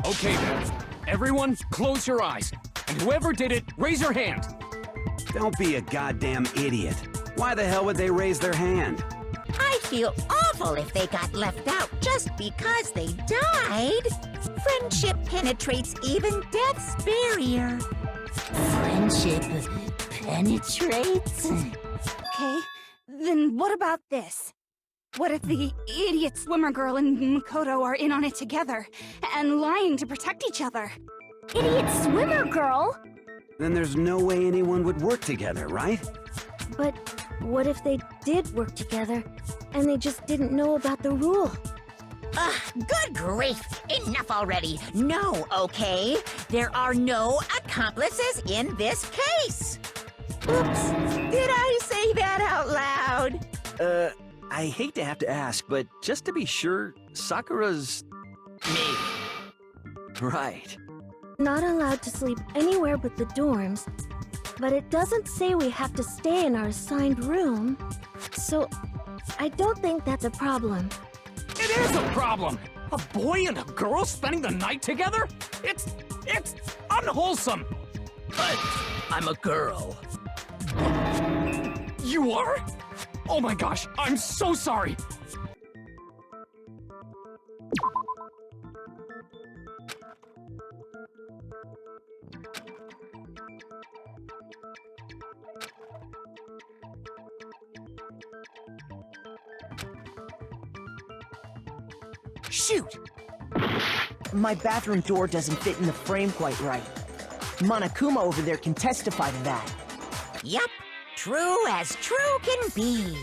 Okay then. Everyone, close your eyes. And whoever did it, raise your hand. Don't be a goddamn idiot. Why the hell would they raise their hand? I feel awful if they got left out just because they died. Friendship penetrates even death's barrier. Friendship penetrates? Okay, then what about this? What if the idiot swimmer girl and Makoto are in on it together, and lying to protect each other? Idiot swimmer girl? Then there's no way anyone would work together, right? But what if they did work together, and they just didn't know about the rule? Ugh, good grief! Enough already! No, okay? There are no accomplices in this case! Oops, did I say that out loud? I hate to have to ask, but just to be sure, Sakura's... Me. Right. Not allowed to sleep anywhere but the dorms, but it doesn't say we have to stay in our assigned room, so I don't think that's a problem. It is a problem! A boy and a girl spending the night together? It's unwholesome! But I'm a girl. You are? Oh my gosh, I'm so sorry! Shoot! My bathroom door doesn't fit in the frame quite right. Monokuma over there can testify to that. Yep, true as true can be.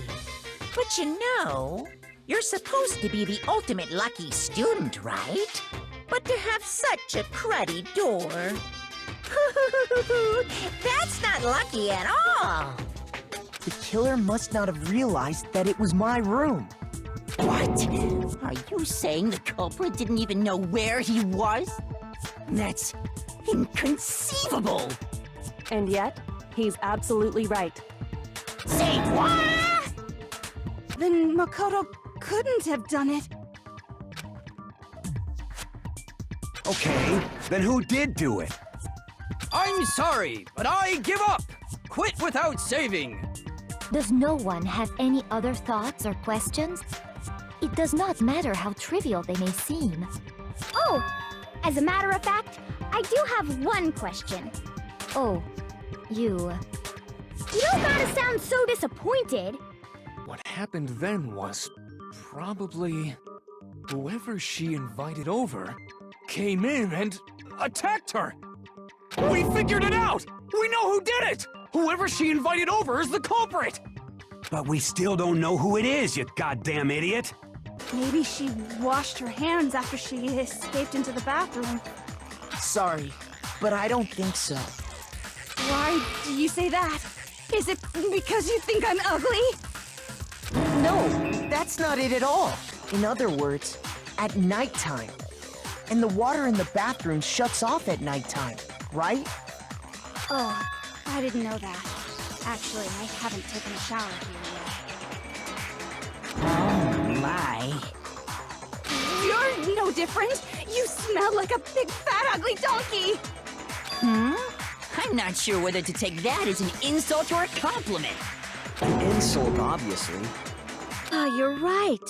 But you know, you're supposed to be the ultimate lucky student, right? But to have such a cruddy door... that's not lucky at all! The killer must not have realized that it was my room. What? Are you saying the culprit didn't even know where he was? That's inconceivable! And yet, he's absolutely right. Say what? Then Makoto couldn't have done it. Okay, then who did do it? I'm sorry, but I give up! Quit without saving! Does no one have any other thoughts or questions? It does not matter how trivial they may seem. Oh, as a matter of fact, I do have one question. Oh, you... You don't gotta sound so disappointed. What happened then was probably whoever she invited over came in and attacked her. We figured it out! We know who did it! Whoever she invited over is the culprit! But we still don't know who it is, you goddamn idiot! Maybe she washed her hands after she escaped into the bathroom. Sorry, but I don't think so. Why do you say that? Is it because you think I'm ugly? No, that's not it at all. In other words, at nighttime. And the water in the bathroom shuts off at nighttime, right? Oh, I didn't know that. Actually, I haven't taken a shower here yet. Oh my. You're no different! You smell like a big fat ugly donkey! I'm not sure whether to take that as an insult or a compliment. An insult, obviously. Ah, you're right.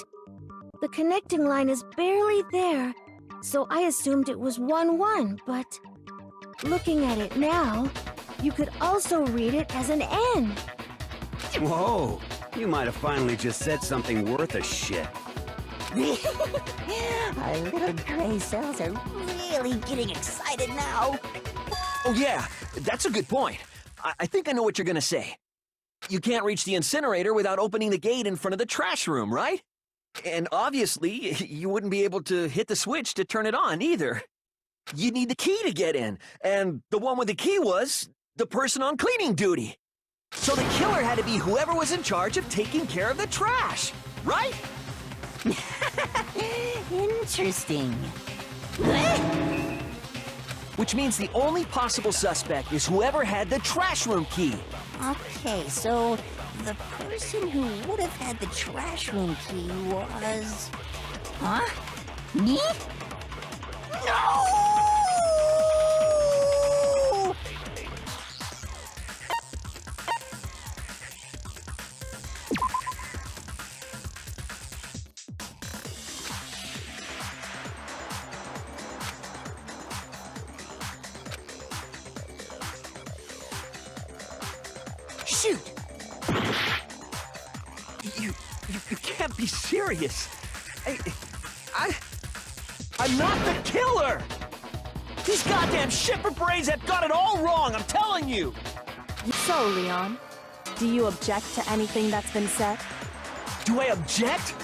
The connecting line is barely there, so I assumed it was 1-1, but... Looking at it now, you could also read it as an N. Whoa, you might have finally just said something worth a shit. Our little gray cells are really getting excited now. Oh yeah, that's a good point. I think I know what you're gonna say. You can't reach the incinerator without opening the gate in front of the trash room, right? And obviously, you wouldn't be able to hit the switch to turn it on either. You'd need the key to get in, and the one with the key was the person on cleaning duty. So the killer had to be whoever was in charge of taking care of the trash, right? Interesting. Which means the only possible suspect is whoever had the trash room key. Okay, so the person who would have had the trash room key was... Huh? Me? No! Shoot! You can't be serious. I'm not the killer! These goddamn shipper brains have got it all wrong, I'm telling you! So, Leon, do you object to anything that's been said? Do I object?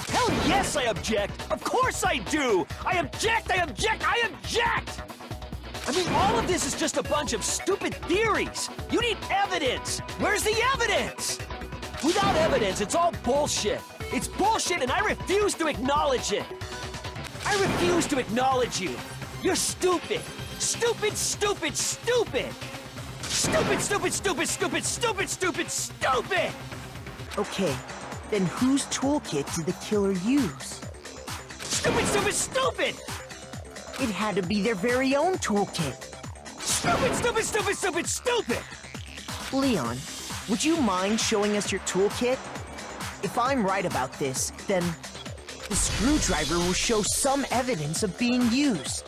Hell yes I object! Of course I do! I object! I object! I object! I mean, all of this is just a bunch of stupid theories! You need evidence! Where's the evidence? Without evidence, it's all bullshit! It's bullshit and I refuse to acknowledge it! I refuse to acknowledge you! You're stupid! Stupid, stupid, stupid! Stupid, stupid, stupid, stupid, stupid, stupid, stupid! Okay, then whose toolkit did the killer use? Stupid, stupid, stupid! It had to be their very own toolkit. Stupid, stupid, stupid, stupid, stupid! Leon, would you mind showing us your toolkit? If I'm right about this, then the screwdriver will show some evidence of being used.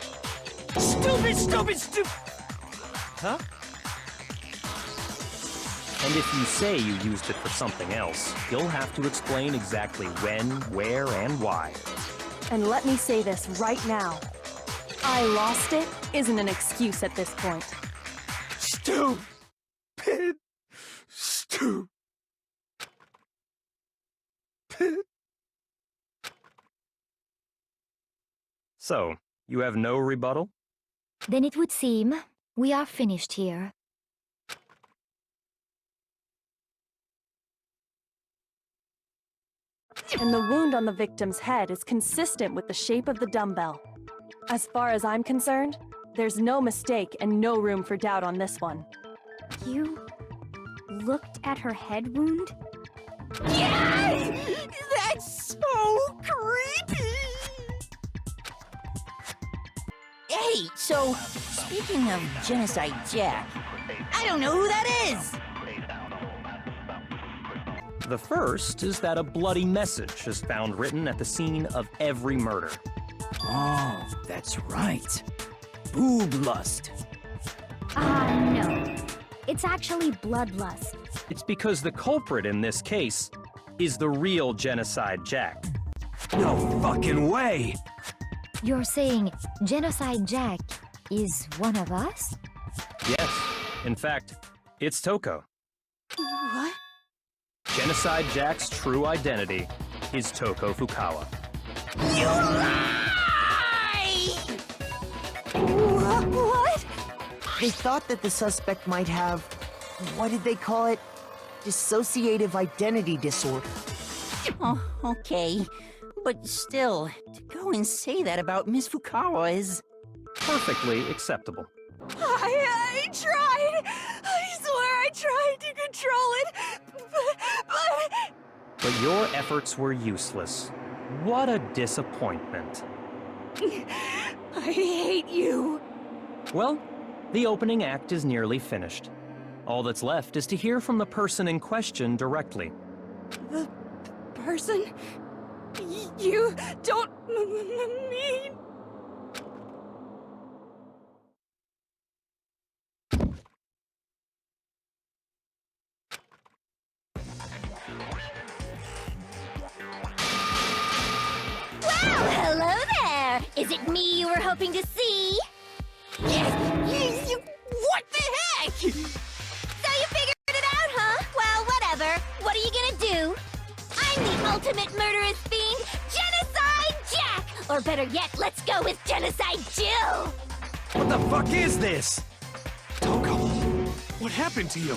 Stupid, stupid, stupid! Huh? And if you say you used it for something else, you'll have to explain exactly when, where, and why. And let me say this right now. I lost it isn't an excuse at this point. Stupid! Stupid! So, you have no rebuttal? Then it would seem we are finished here. And the wound on the victim's head is consistent with the shape of the dumbbell. As far as I'm concerned, there's no mistake and no room for doubt on this one. You looked at her head wound? Yay! That's so creepy! Hey, so, speaking of Genocide Jack, I don't know who that is! The first is that a bloody message is found written at the scene of every murder. Oh, that's right. Boob lust. No. It's actually bloodlust. It's because the culprit in this case is the real Genocide Jack. No fucking way! You're saying Genocide Jack is one of us? Yes, in fact, it's Toko. What? Genocide Jack's true identity is Toko Fukawa. You lie! What? They thought that the suspect might have, what did they call it? Dissociative identity disorder. Oh, okay. But still, to go and say that about Miss Fukawa is... Perfectly acceptable. I tried! I swear I tried to control it, but... But your efforts were useless. What a disappointment. I hate you. Well, the opening act is nearly finished. All that's left is to hear from the person in question directly. The person? You don't mean... Well, hello there! Is it me you were hoping to see? What the heck? So you figured it out, huh? Well, whatever. What are you gonna do? I'm the ultimate murderous fiend, Genocide Jack! Or better yet, let's go with Genocide Jill! What the fuck is this? Toko, what happened to you?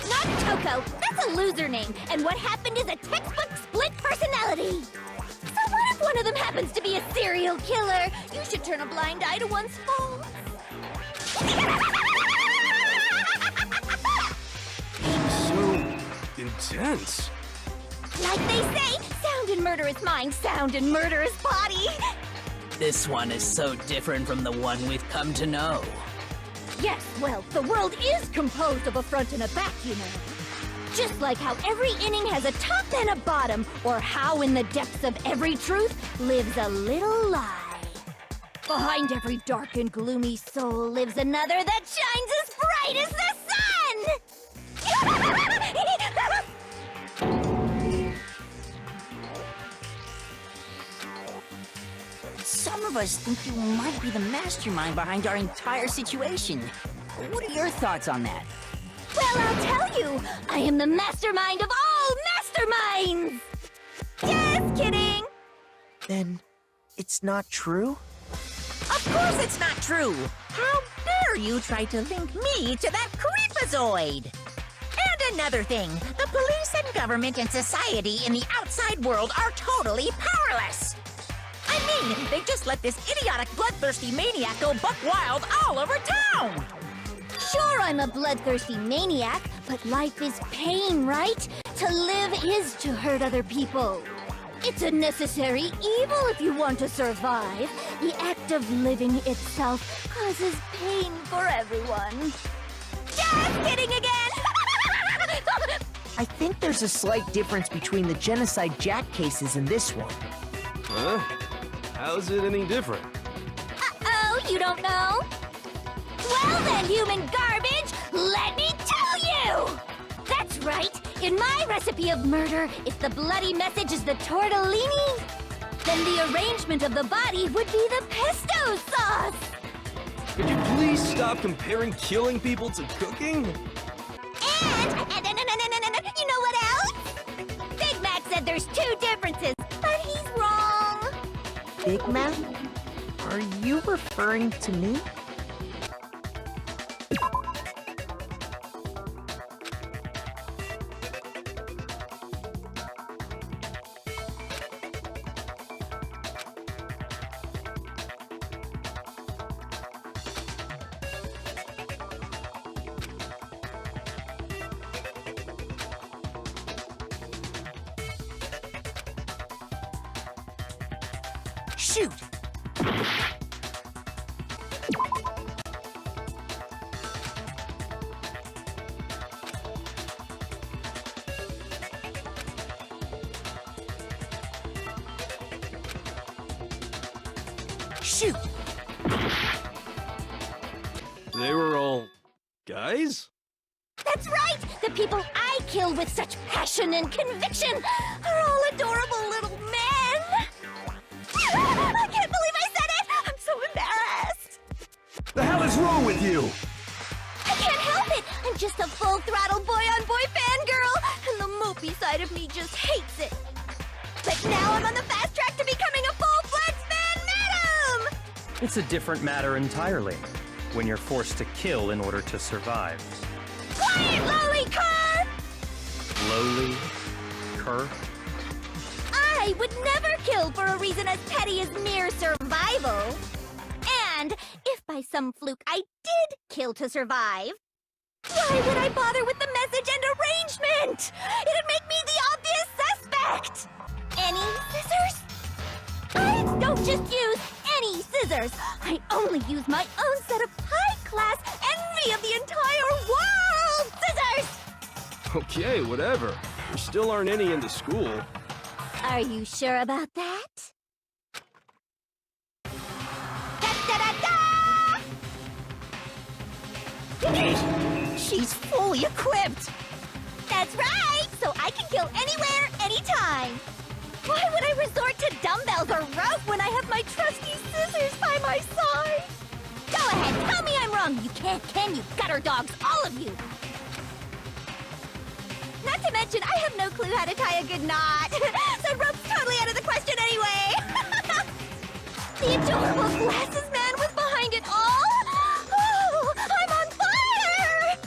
Not Toko, that's a loser name, and what happened is a textbook split personality! So what if one of them happens to be a serial killer? You should turn a blind eye to one's faults. So intense. Like they say, sound in murderous mind, sound in murderous body! This one is so different from the one we've come to know. Yes, well, the world is composed of a front and a back, you know. Just like how every inning has a top and a bottom, or how in the depths of every truth lives a little lie. Behind every dark and gloomy soul lives another that shines as bright as the sun! Some of us think you might be the mastermind behind our entire situation. What are your thoughts on that? Well, I'll tell you, I am the mastermind of all masterminds! Just kidding! Then it's not true? Of course it's not true! How dare you try to link me to that creepazoid? And another thing, the police and government and society in the outside world are totally powerless! I mean, they just let this idiotic, bloodthirsty maniac go buck wild all over town! Sure, I'm a bloodthirsty maniac, but life is pain, right? To live is to hurt other people. It's a necessary evil if you want to survive. The act of living itself causes pain for everyone. Just kidding again! I think there's a slight difference between the Genocide Jack cases and this one. Huh? How's it any different? Uh-oh, you don't know? Well then, human garbage, let me tell you! That's right! In my recipe of murder, if the bloody message is the tortellini, then the arrangement of the body would be the pesto sauce! Could you please stop comparing killing people to cooking? And you know what else? Big Mac said there's two differences, but he's wrong! Big Mac? Are you referring to me? Shoot! Shoot! They were all guys? That's right! The people I kill with such passion and conviction are all adorable little men! I can't believe I said it! I'm so embarrassed! The hell is wrong with you? I can't help it! I'm just a full-throttle boy-on-boy fangirl, and the mopey side of me just hates it. But now I'm on the fast track to becoming a full-fledged fan madam! It's a different matter entirely, when you're forced to kill in order to survive. Quiet, lowly cur! Lowly? Cur? I would never kill for a reason as petty as mere survival. And if by some fluke I did kill to survive, why would I bother with the message and arrangement? It'd make me the obvious suspect! Any scissors? I don't just use any scissors. I only use my own set of high-class envy of the entire world scissors! Okay, whatever. There still aren't any in the school. Are you sure about that? Da-da-da-da! She's fully equipped! That's right! So I can kill anywhere, anytime! Why would I resort to dumbbells or rope when I have my trusty scissors by my side? Go ahead, tell me I'm wrong! You can't, can you, gutter dogs, all of you! Not to mention, I have no clue how to tie a good knot. So rope's totally out of the question anyway. The adorable glasses man was behind it all? Oh, I'm on fire!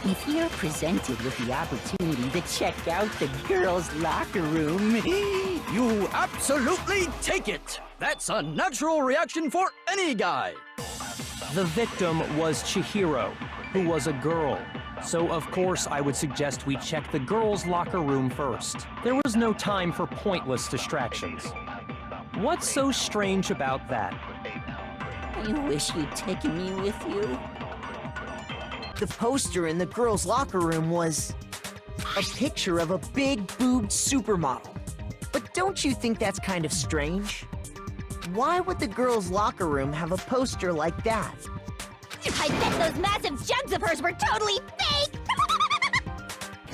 If you're presented with the opportunity to check out the girls' locker room, You absolutely take it! That's a natural reaction for any guy! The victim was Chihiro, who was a girl. So of course I would suggest we check the girls' locker room first. There was no time for pointless distractions. What's so strange about that? I wish you'd taken me with you. The poster in the girls' locker room was a picture of a big-boobed supermodel. But don't you think that's kind of strange? Why would the girls' locker room have a poster like that? I bet those massive jugs of hers were totally fake!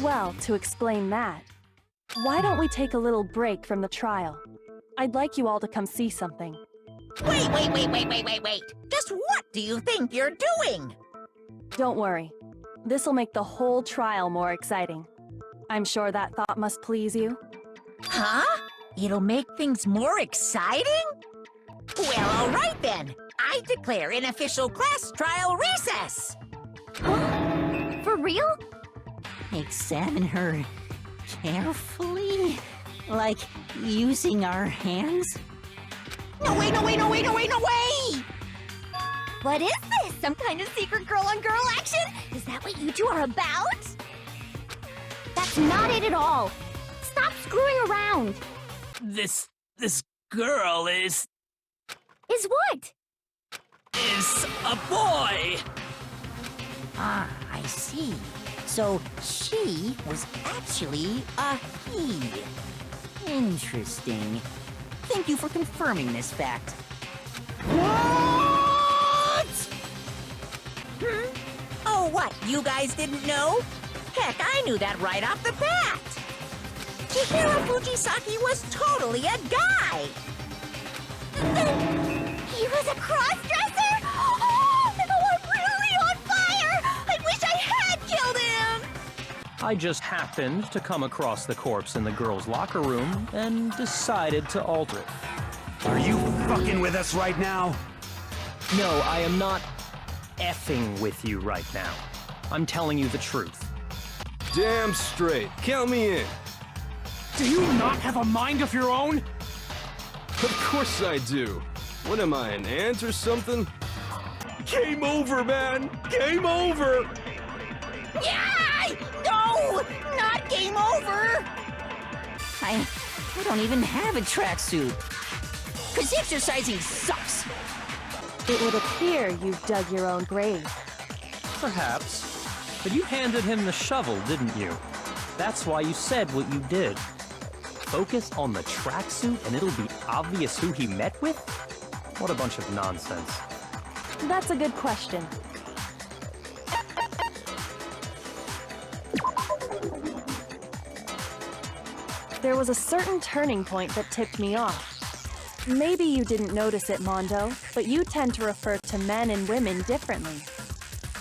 Well, to explain that, why don't we take a little break from the trial? I'd like you all to come see something. Wait. Just what do you think you're doing? Don't worry. This'll make the whole trial more exciting. I'm sure that thought must please you. Huh? It'll make things more exciting? Well, all right then. I declare an official class trial recess. For real? Examine her carefully? Like using our hands? No way! What is this? Some kind of secret girl-on-girl action? Is that what you two are about? That's not it at all. Stop screwing around. This girl is Is what? a boy! Ah, I see. So she was actually a he. Interesting. Thank you for confirming this fact. Oh, what? You guys didn't know? Heck, I knew that right off the bat. Chihiro Fujisaki was totally a guy. He was a cross-dresser? Oh, I'm really on fire! I wish I had killed him! I just happened to come across the corpse in the girls' locker room and decided to alter it. Are you fucking with us right now? No, I am not effing with you right now. I'm telling you the truth. Damn straight. Count me in. Do you not have a mind of your own? Of course I do. What am I, an ant or something? Game over, man! Game over! Yeah! No! Not game over! I don't even have a tracksuit. 'Cause exercising sucks! It would appear you've dug your own grave. Perhaps. But you handed him the shovel, didn't you? That's why you said what you did. Focus on the tracksuit and it'll be obvious who he met with? What a bunch of nonsense. That's a good question. There was a certain turning point that tipped me off. Maybe you didn't notice it, Mondo, but you tend to refer to men and women differently.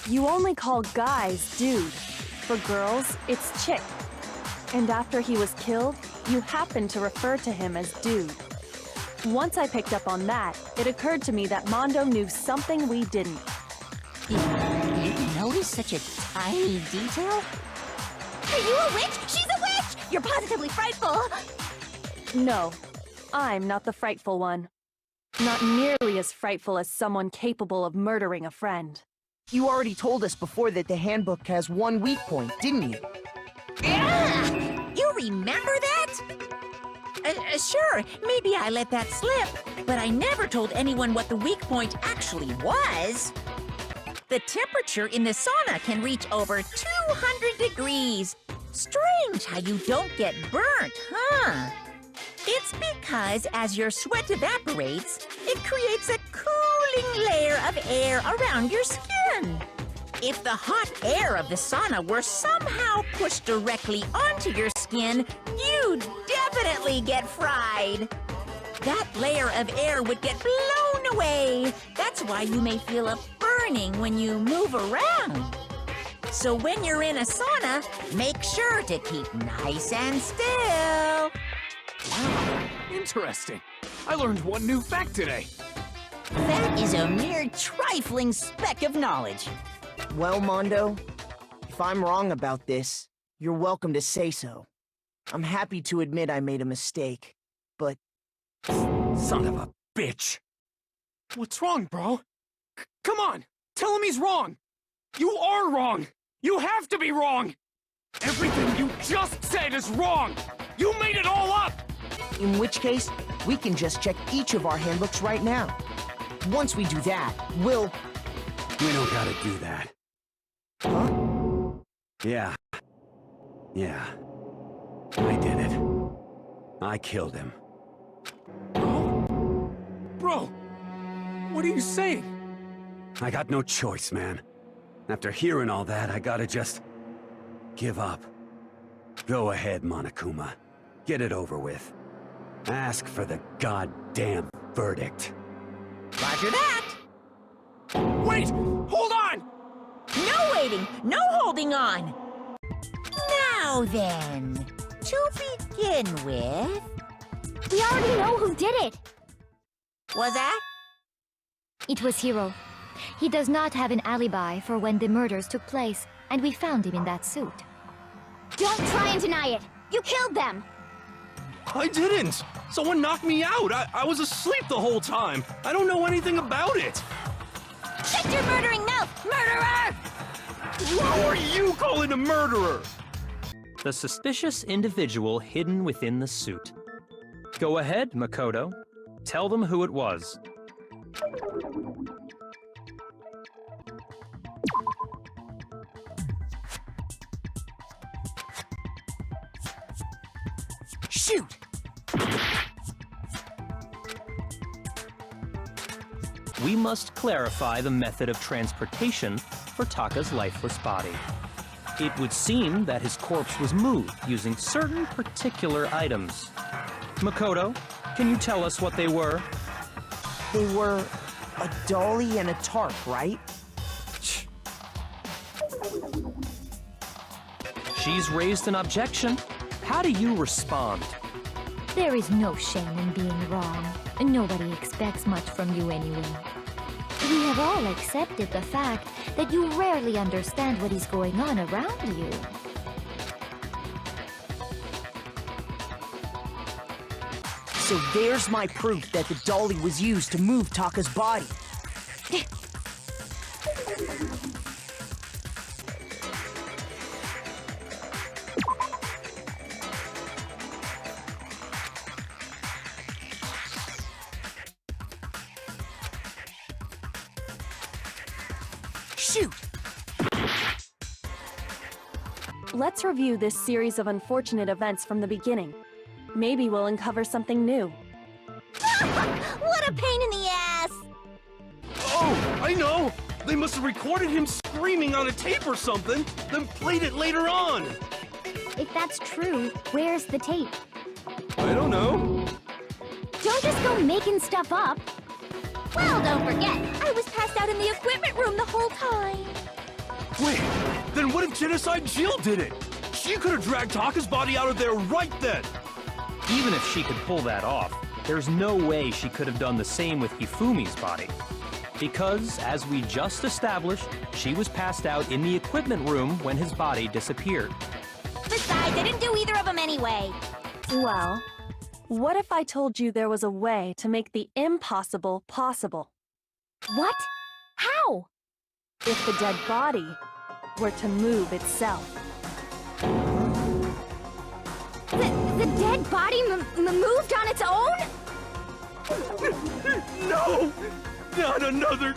You only call guys dude. For girls, it's chick. And after he was killed, you happened to refer to him as dude. Once I picked up on that, it occurred to me that Mondo knew something we didn't. You notice such a tiny detail? Are you a witch? She's a witch! You're positively frightful! No, I'm not the frightful one. Not nearly as frightful as someone capable of murdering a friend. You already told us before that the handbook has one weak point, didn't you? Yeah! You remember that? Sure, maybe I let that slip, but I never told anyone what the weak point actually was. The temperature in the sauna can reach over 200 degrees. Strange how you don't get burnt, huh? It's because as your sweat evaporates, it creates a cooling layer of air around your skin. If the hot air of the sauna were somehow pushed directly onto your skin, you'd definitely get fried. That layer of air would get blown away. That's why you may feel a burning when you move around. So when you're in a sauna, make sure to keep nice and still. Wow, interesting. I learned one new fact today. That is a mere trifling speck of knowledge. Well, Mondo, if I'm wrong about this, you're welcome to say so. I'm happy to admit I made a mistake, but... Son of a bitch. What's wrong, bro? Come on, tell him he's wrong. You are wrong. You have to be wrong. Everything you just said is wrong. You made it all up. In which case, we can just check each of our handbooks right now. Once we do that, we'll... We don't gotta do that. Huh? Yeah. I did it. I killed him. Bro, what are you saying? I got no choice, man. After hearing all that, I gotta just... give up. Go ahead, Monokuma. Get it over with. Ask for the goddamn verdict. Roger that. Wait! Hold on! No waiting, no holding on. Now then, to begin with... We already know who did it. Was that? It was Hiro. He does not have an alibi for when the murders took place, and we found him in that suit. Don't try and deny it! You killed them! I didn't! Someone knocked me out! I was asleep the whole time! I don't know anything about it! Shut your murdering mouth, murderer! Who are you calling a murderer? The suspicious individual hidden within the suit. Go ahead, Makoto. Tell them who it was. Shoot! We must clarify the method of transportation for Taka's lifeless body. It would seem that his corpse was moved using certain particular items. Makoto, can you tell us what they were? They were a dolly and a tarp, right? She's raised an objection. How do you respond? There is no shame in being wrong. Nobody expects much from you anyway. We have all accepted the fact that you rarely understand what is going on around you. So there's my proof that the dolly was used to move Taka's body. Shoot! Let's review this series of unfortunate events from the beginning. Maybe we'll uncover something new. What a pain in the ass! Oh, I know! They must have recorded him screaming on a tape or something, then played it later on! If that's true, where's the tape? I don't know. Don't just go making stuff up. Well, don't forget, I was passed out in the equipment room the whole time. Wait, then what if Genocide Jill did it? She could have dragged Taka's body out of there right then! Even if she could pull that off, there's no way she could have done the same with Hifumi's body. Because, as we just established, she was passed out in the equipment room when his body disappeared. Besides, I didn't do either of them anyway. Well, what if I told you there was a way to make the impossible possible? What? How? If the dead body were to move itself. The dead body moved on its own? No! Not another...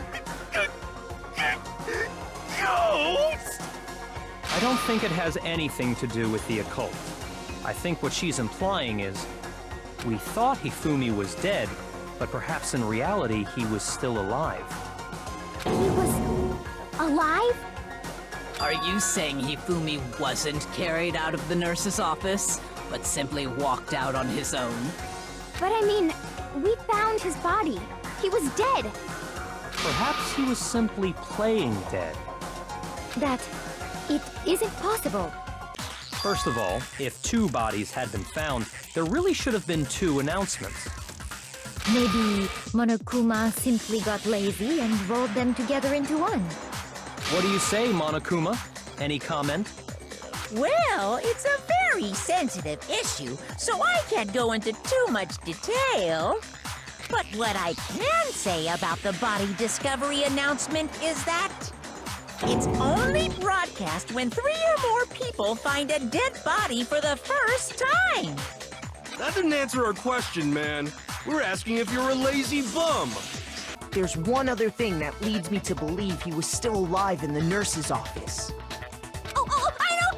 ghost! I don't think it has anything to do with the occult. I think what she's implying is, we thought Hifumi was dead, but perhaps in reality he was still alive. He was... alive? Are you saying Hifumi wasn't carried out of the nurse's office, but simply walked out on his own? But I mean, we found his body. He was dead. Perhaps he was simply playing dead. That... it isn't possible. First of all, if two bodies had been found, there really should have been two announcements. Maybe Monokuma simply got lazy and rolled them together into one. What do you say, Monokuma? Any comment? Well, it's a very sensitive issue, so I can't go into too much detail. But what I can say about the body discovery announcement is that it's only broadcast when 3 or more people find a dead body for the first time. That didn't answer our question, man. We're asking if you're a lazy bum. There's one other thing that leads me to believe he was still alive in the nurse's office. Oh, I know!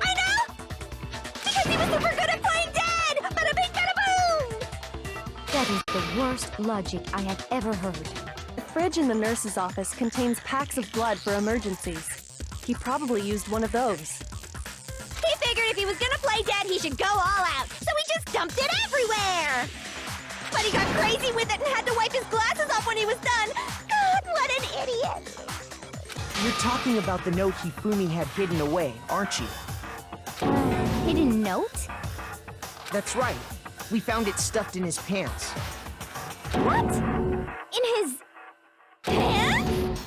Because he was super good at playing dead! Bada bing, bada boom! That is the worst logic I have ever heard. The fridge in the nurse's office contains packs of blood for emergencies. He probably used one of those. He figured if he was gonna play dead, he should go all out. So he just dumped it everywhere. But he got crazy with it and had to wipe his glasses off when he was done. God, what an idiot. You're talking about the note Hifumi had hidden away, aren't you? Hidden note? That's right. We found it stuffed in his pants. What? In his pants?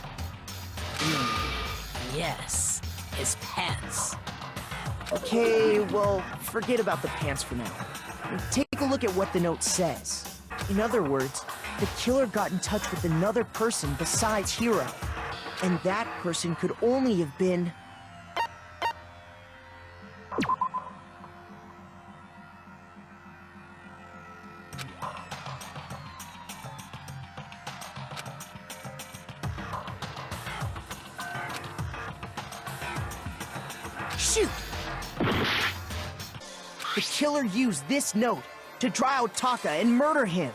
Yes, his pants. Okay, well, forget about the pants for now. Take a look at what the note says. In other words, the killer got in touch with another person besides Hiro. And that person could only have been... Shoot! The killer used this note to draw out Taka and murder him.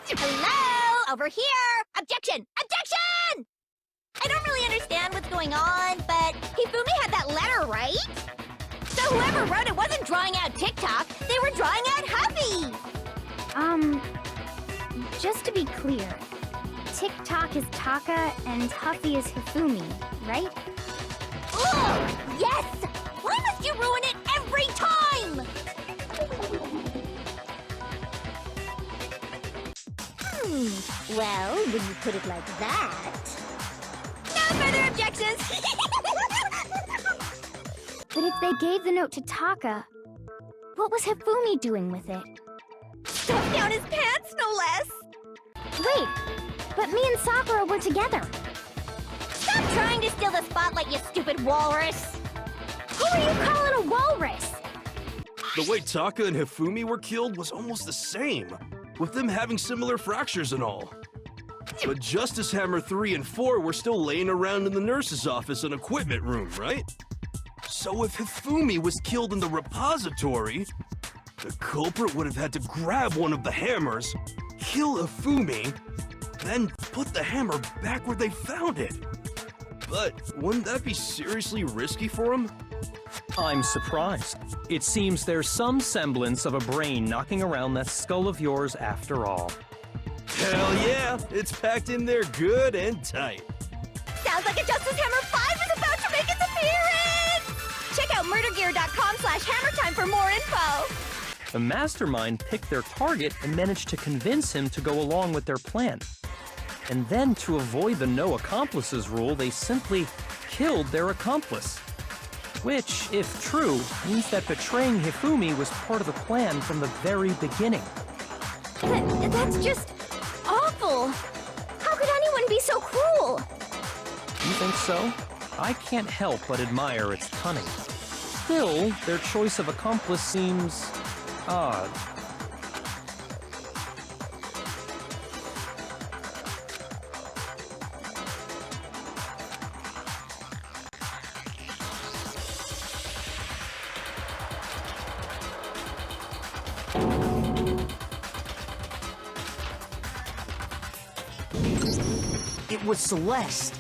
Hello? Over here! Objection! Objection! I don't really understand what's going on, but Hifumi had that letter, right? So whoever wrote it wasn't drawing out TikTok, they were drawing out Huffy! Just to be clear, TikTok is Taka and Huffy is Hifumi, right? Ugh! Yes! Why must you ruin it every time? Well, when you put it like that... No further objections! But if they gave the note to Taka, what was Hifumi doing with it? Stuffed down his pants, no less! Wait, but me and Sakura were together. Stop trying to steal the spotlight, you stupid walrus! Who are you calling a walrus? The way Taka and Hifumi were killed was almost the same, with them having similar fractures and all. But Justice Hammer 3 and 4 were still laying around in the nurse's office and equipment room, right? So if Hifumi was killed in the repository, the culprit would have had to grab one of the hammers, kill Hifumi, then put the hammer back where they found it. But wouldn't that be seriously risky for him? I'm surprised. It seems there's some semblance of a brain knocking around that skull of yours after all. Hell yeah! It's packed in there good and tight. Sounds like a Justice Hammer 5 is about to make its appearance! Check out murdergear.com/hammertime for more info! The mastermind picked their target and managed to convince him to go along with their plan. And then, to avoid the no accomplices rule, they simply killed their accomplice. Which, if true, means that betraying Hifumi was part of the plan from the very beginning. That's just awful! How could anyone be so cruel? You think so? I can't help but admire its cunning. Still, their choice of accomplice seems odd. It was Celeste.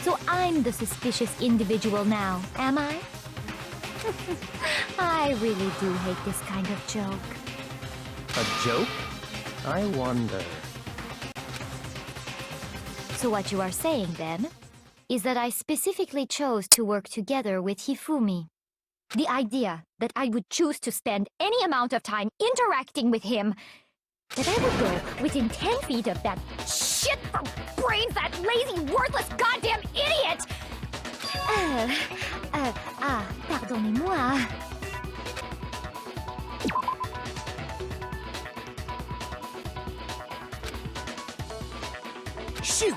So I'm the suspicious individual now, am I? I really do hate this kind of joke. A joke? I wonder. So what you are saying, then, is that I specifically chose to work together with Hifumi. The idea that I would choose to spend any amount of time interacting with him, that I would go within 10 feet of that shit for brains, that lazy, worthless goddamn idiot! Pardonnez-moi. Shoot!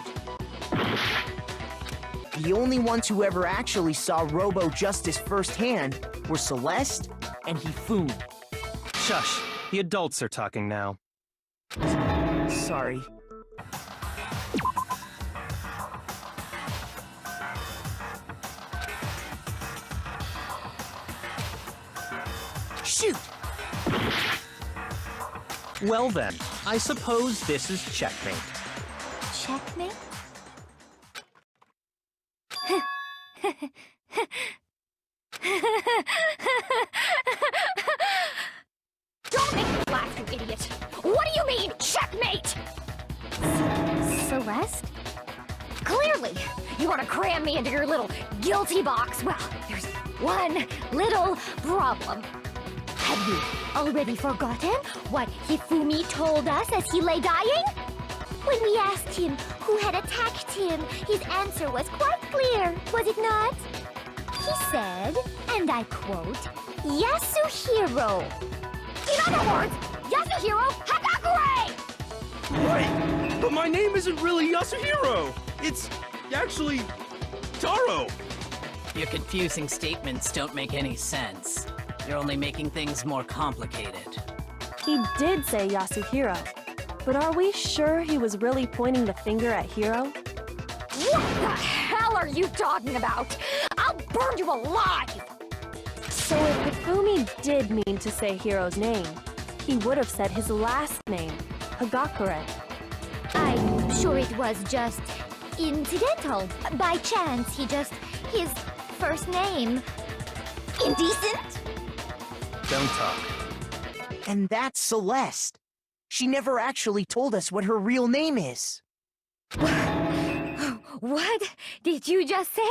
The only ones who ever actually saw Robo Justice firsthand were Celeste and Hifumi. Shush, the adults are talking now. Sorry. Shoot! Well then, I suppose this is checkmate. Don't make me laugh, you idiot! What do you mean, checkmate? Celeste? Clearly, you want to cram me into your little guilty box. Well, there's one little problem. Have you already forgotten what Hifumi told us as he lay dying? When we asked him who had attacked him, his answer was quite clear, was it not? He said, and I quote, Yasuhiro. In other words, Yasuhiro Hagakure! Wait, but my name isn't really Yasuhiro. It's actually Taro. Your confusing statements don't make any sense. You're only making things more complicated. He did say Yasuhiro, but are we sure he was really pointing the finger at Hiro? What the hell are you talking about? I'll burn you alive! So if Hifumi did mean to say Hiro's name, he would have said his last name, Hagakure. I'm sure it was just incidental. By chance, his first name. Indecent? Don't talk. And that's Celeste. She never actually told us what her real name is. What did you just say?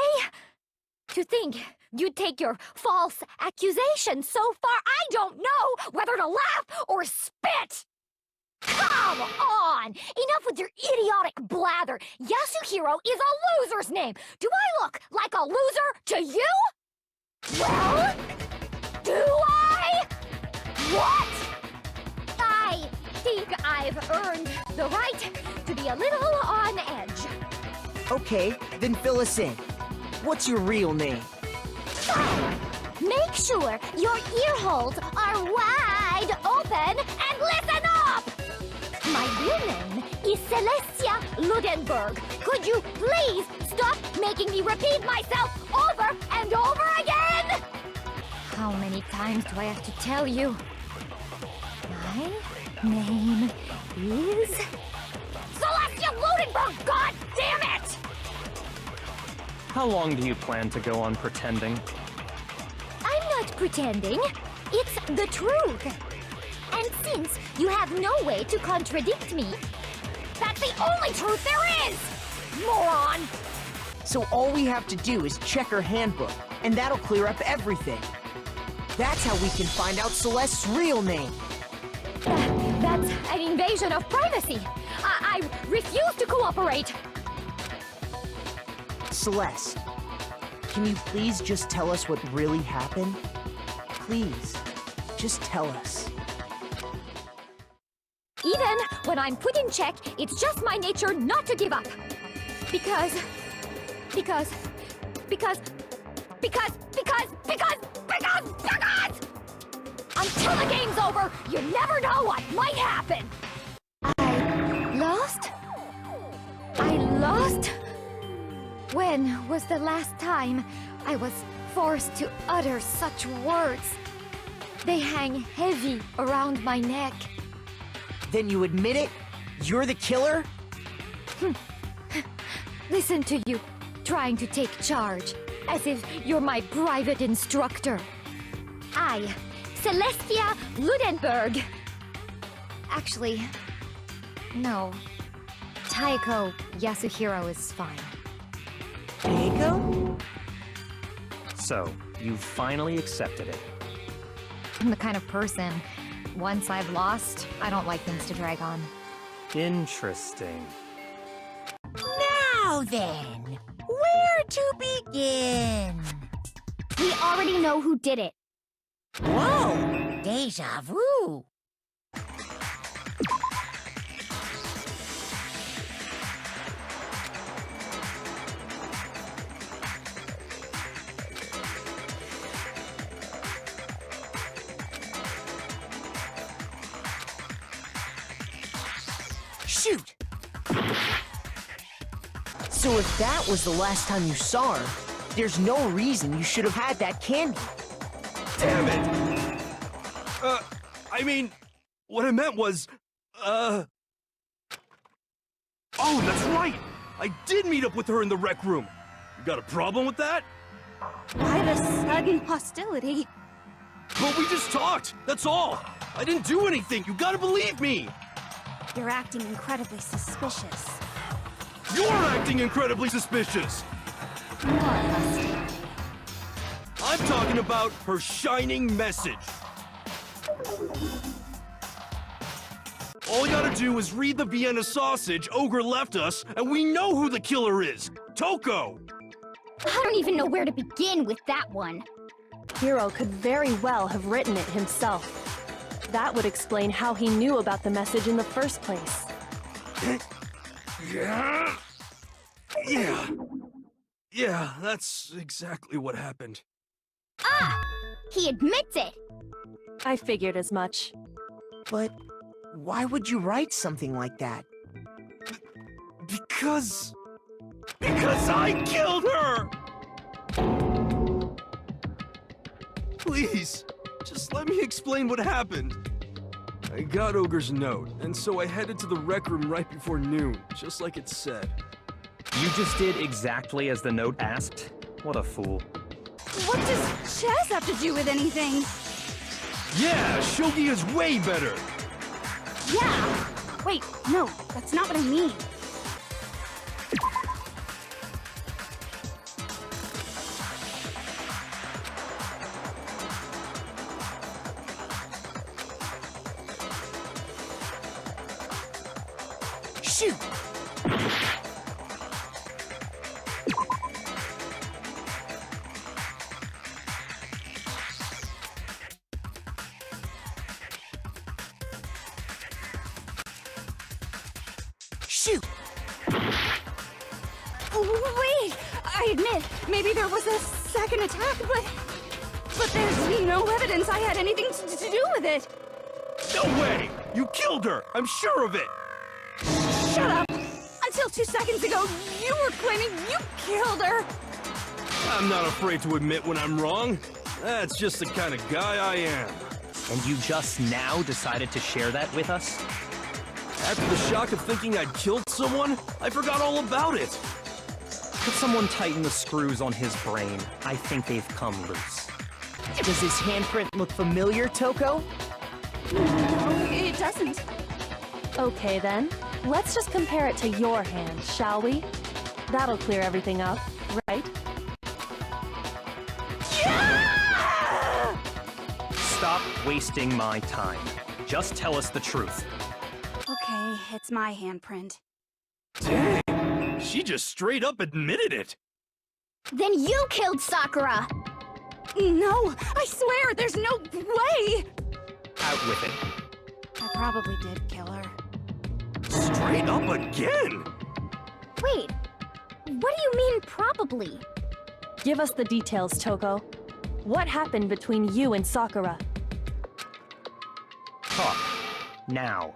To think you'd take your false accusation so far, I don't know whether to laugh or spit! Come on! Enough with your idiotic blather! Yasuhiro is a loser's name! Do I look like a loser to you? Well, do I? What? I think I've earned the right to be a little on edge. Okay, then fill us in. What's your real name? Make sure your ear holes are wide open and listen up! My real name is Celestia Ludenberg. Could you please stop making me repeat myself over and over again? How many times do I have to tell you? My name is Celestia Ludenberg, god damn it! How long do you plan to go on pretending? I'm not pretending. It's the truth. And since you have no way to contradict me, that's the only truth there is! Moron! So all we have to do is check her handbook, and that'll clear up everything. That's how we can find out Celeste's real name. That's an invasion of privacy. I refuse to cooperate. Celeste, can you please just tell us what really happened? Please, just tell us. Even when I'm put in check, it's just my nature not to give up. Because until the game's over, you never know what might happen. I lost? When was the last time I was forced to utter such words? They hang heavy around my neck. Then you admit it? You're the killer? Listen to you, trying to take charge, as if you're my private instructor. I, Celestia Ludenberg. Actually, no. Taiko Yasuhiro is fine. Taiko? So, you finally accepted it. I'm the kind of person, once I've lost, I don't like things to drag on. Interesting. Now then, where to begin? We already know who did it. Whoa! Deja vu! Shoot! So if that was the last time you saw her, there's no reason you should have had that candy. Damn it! I mean, what I meant was, Oh, that's right! I did meet up with her in the rec room. You got a problem with that? Why the sudden hostility? But we just talked, that's all. I didn't do anything, you gotta believe me. You're acting incredibly suspicious. You're acting incredibly suspicious. More hostility. I'm talking about her shining message. All you gotta do is read the Vienna sausage Ogre left us, and we know who the killer is. Toko! I don't even know where to begin with that one. Hiro could very well have written it himself. That would explain how he knew about the message in the first place. Yeah, that's exactly what happened. Ah! He admits it! I figured as much. But why would you write something like that? Because I killed her! Please, just let me explain what happened. I got Ogre's note, and so I headed to the rec room right before noon, just like it said. You just did exactly as the note asked? What a fool. What does chess have to do with anything? Yeah, shogi is way better! Yeah! Wait, no, that's not what I mean. Shoot! Shoot! Wait! I admit, maybe there was a second attack, but there's no evidence I had anything to do with it. No way! You killed her! I'm sure of it! Shut up! Until 2 seconds ago, you were claiming you killed her! I'm not afraid to admit when I'm wrong. That's just the kind of guy I am. And you just now decided to share that with us? After the shock of thinking I'd killed someone, I forgot all about it. Could someone tighten the screws on his brain? I think they've come loose. Does his handprint look familiar, Toko? No, it doesn't. Okay then, let's just compare it to your hand, shall we? That'll clear everything up, right? Yeah! Stop wasting my time. Just tell us the truth. Okay, it's my handprint. Dang, she just straight up admitted it. Then you killed Sakura! No, I swear, there's no way! Out with it. I probably did kill her. Straight up again? Wait, what do you mean probably? Give us the details, Toko. What happened between you and Sakura? Talk. Now.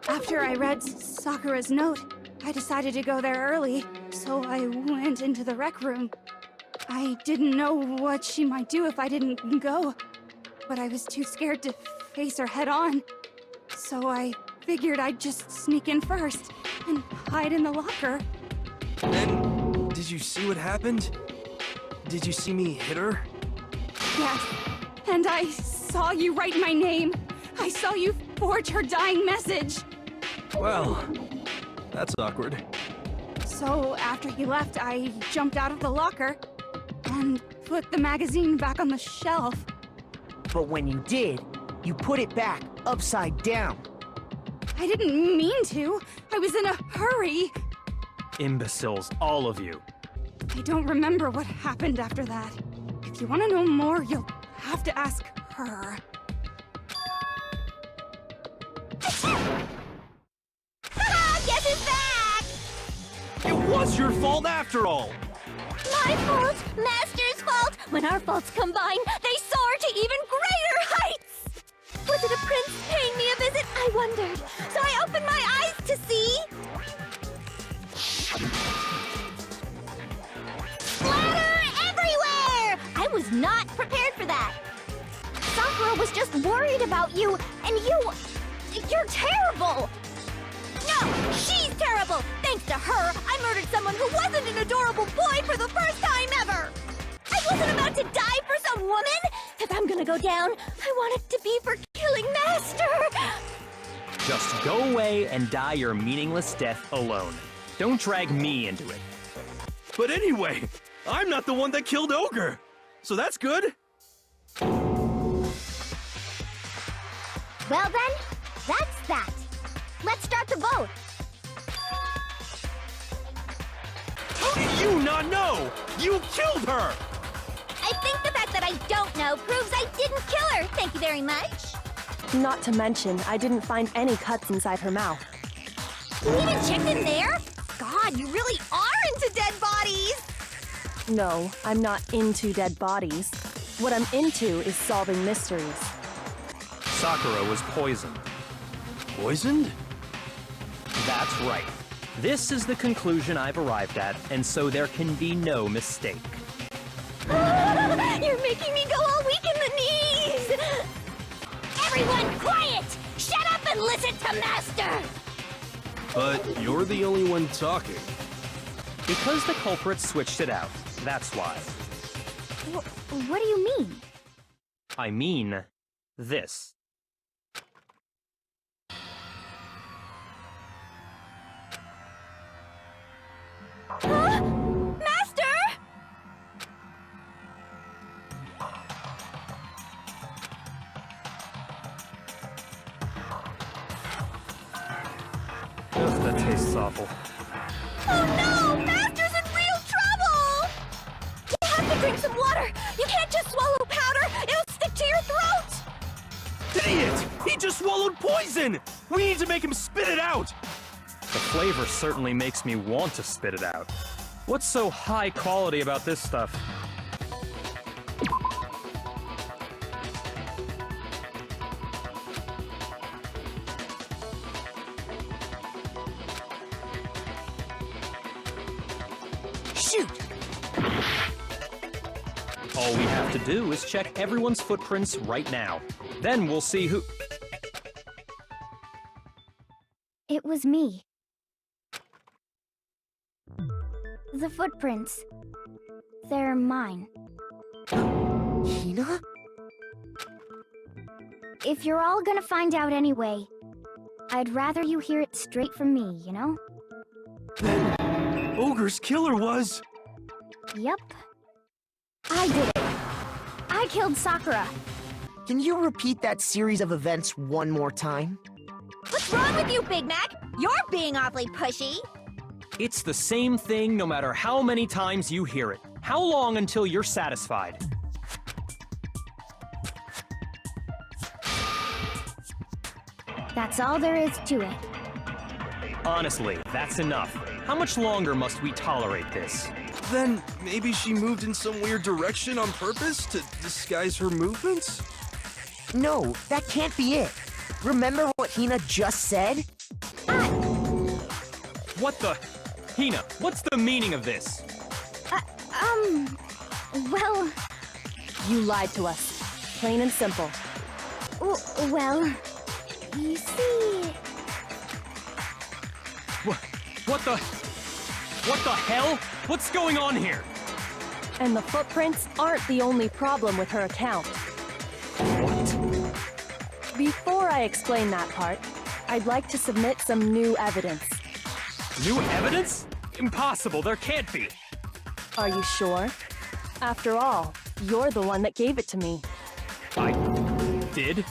After I read Sakura's note, I decided to go there early, so I went into the rec room. I didn't know what she might do if I didn't go, but I was too scared to face her head on. So I figured I'd just sneak in first and hide in the locker. And did you see what happened? Did you see me hit her? Yes, and I saw you write my name. I saw you forge her dying message. Well, that's awkward. So after he left, I jumped out of the locker and put the magazine back on the shelf. But when you did, you put it back upside down. I didn't mean to. I was in a hurry. Imbeciles, all of you. I don't remember what happened after that. If you want to know more, you'll have to ask her. Guess who's back! It was your fault after all! My fault! Master's fault! When our faults combine, they soar to even greater heights! Was it a prince paying me a visit? I wondered. So I opened my eyes to see... Splatter everywhere! I was not prepared for that. Sakura was just worried about you, and you're terrible! No, she's terrible! Thanks to her, I murdered someone who wasn't an adorable boy for the first time ever! I to die for some woman? If I'm gonna go down, I want it to be for killing Master! Just go away and die your meaningless death alone. Don't drag me into it. But anyway, I'm not the one that killed Ogre. So that's good. Well then, that's that. Let's start the vote. How do you not know? You killed her! I think the fact that I don't know proves I didn't kill her. Thank you very much. Not to mention, I didn't find any cuts inside her mouth. You even checked in there? God, you really are into dead bodies! No, I'm not into dead bodies. What I'm into is solving mysteries. Sakura was poisoned. Poisoned? That's right. This is the conclusion I've arrived at, and so there can be no mistake. You're making me go all weak in the knees! Everyone quiet! Shut up and listen to Master! But you're the only one talking. Because the culprit switched it out. That's why. What do you mean? I mean, this. Huh? Master! Ugh, that tastes awful. Oh no! Master's in real trouble! You have to drink some water! You can't just swallow powder! It'll stick to your throat! Idiot! He just swallowed poison! We need to make him spit it out! The flavor certainly makes me want to spit it out. What's so high quality about this stuff? Shoot! All we have to do is check everyone's footprints right now. Then we'll see who... It was me. The footprints. They're mine. Hina? If you're all gonna find out anyway, I'd rather you hear it straight from me, you know? Then Ogre's killer was... Yep. I did it. I killed Sakura. Can you repeat that series of events one more time? What's wrong with you, Big Mac? You're being awfully pushy. It's the same thing no matter how many times you hear it. How long until you're satisfied? That's all there is to it. Honestly, that's enough. How much longer must we tolerate this? Then maybe she moved in some weird direction on purpose to disguise her movements? No, that can't be it. Remember what Hina just said? What the... Hina, what's the meaning of this? Well... You lied to us. Plain and simple. Well... You see... What the... What the hell? What's going on here? And the footprints aren't the only problem with her account. What? Before I explain that part, I'd like to submit some new evidence. New evidence? Impossible, there can't be. Are you sure? After all, you're the one that gave it to me. I... did?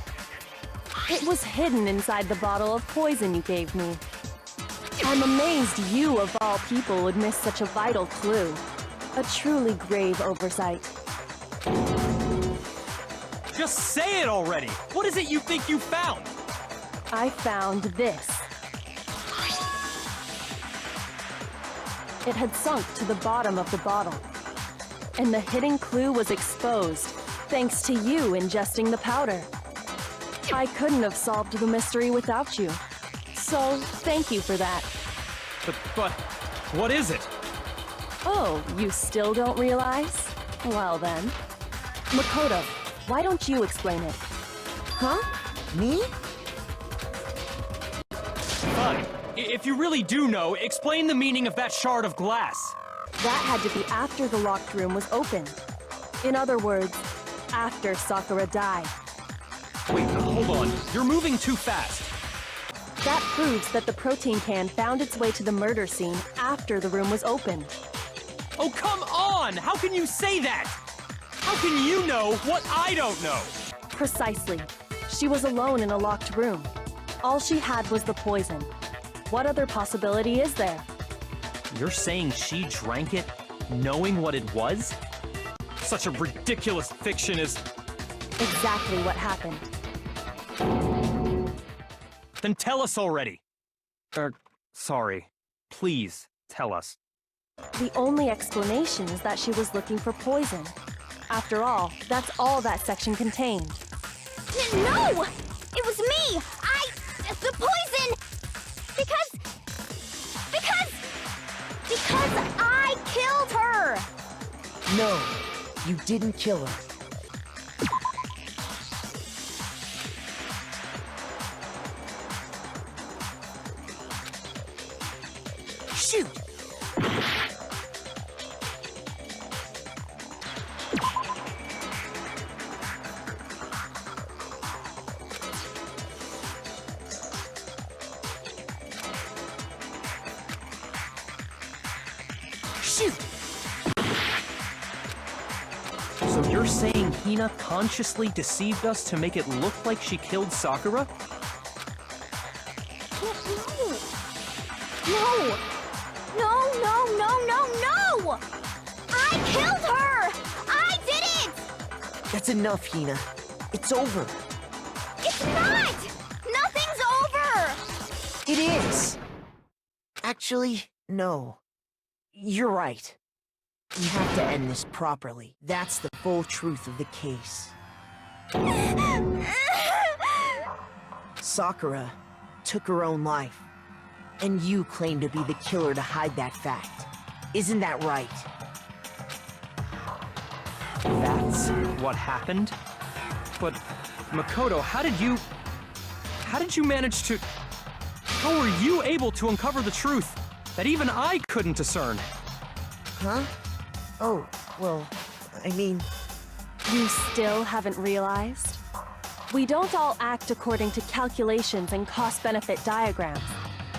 It was hidden inside the bottle of poison you gave me. I'm amazed you, of all people, would miss such a vital clue. A truly grave oversight. Just say it already! What is it you think you found? I found this. It had sunk to the bottom of the bottle. And the hidden clue was exposed, thanks to you ingesting the powder. I couldn't have solved the mystery without you. So, thank you for that. But, what is it? Oh, you still don't realize? Well then. Makoto, why don't you explain it? Huh? Me? Fine. If you really do know, explain the meaning of that shard of glass. That had to be after the locked room was opened. In other words, after Sakura died. Wait, hold on. You're moving too fast. That proves that the protein can found its way to the murder scene after the room was opened. Oh, come on! How can you say that? How can you know what I don't know? Precisely. She was alone in a locked room. All she had was the poison. What other possibility is there? You're saying she drank it, knowing what it was? Such a ridiculous fiction is... Exactly what happened. Then tell us already. Sorry. Please, tell us. The only explanation is that she was looking for poison. After all, that's all that section contained. No! It was me! The poison! Because I killed her! No, you didn't kill her. Shoot! Shoot! So you're saying Hina consciously deceived us to make it look like she killed Sakura? No! I killed her! I did it! That's enough, Hina. It's over. It's not! Nothing's over! It is. Actually, no. You're right. We have to end this properly. That's the full truth of the case. Sakura took her own life. And you claim to be the killer to hide that fact. Isn't that right? That's what happened? But, Makoto, how did you manage to... How were you able to uncover the truth that even I couldn't discern? Huh? Oh, well, I mean... You still haven't realized? We don't all act according to calculations and cost-benefit diagrams.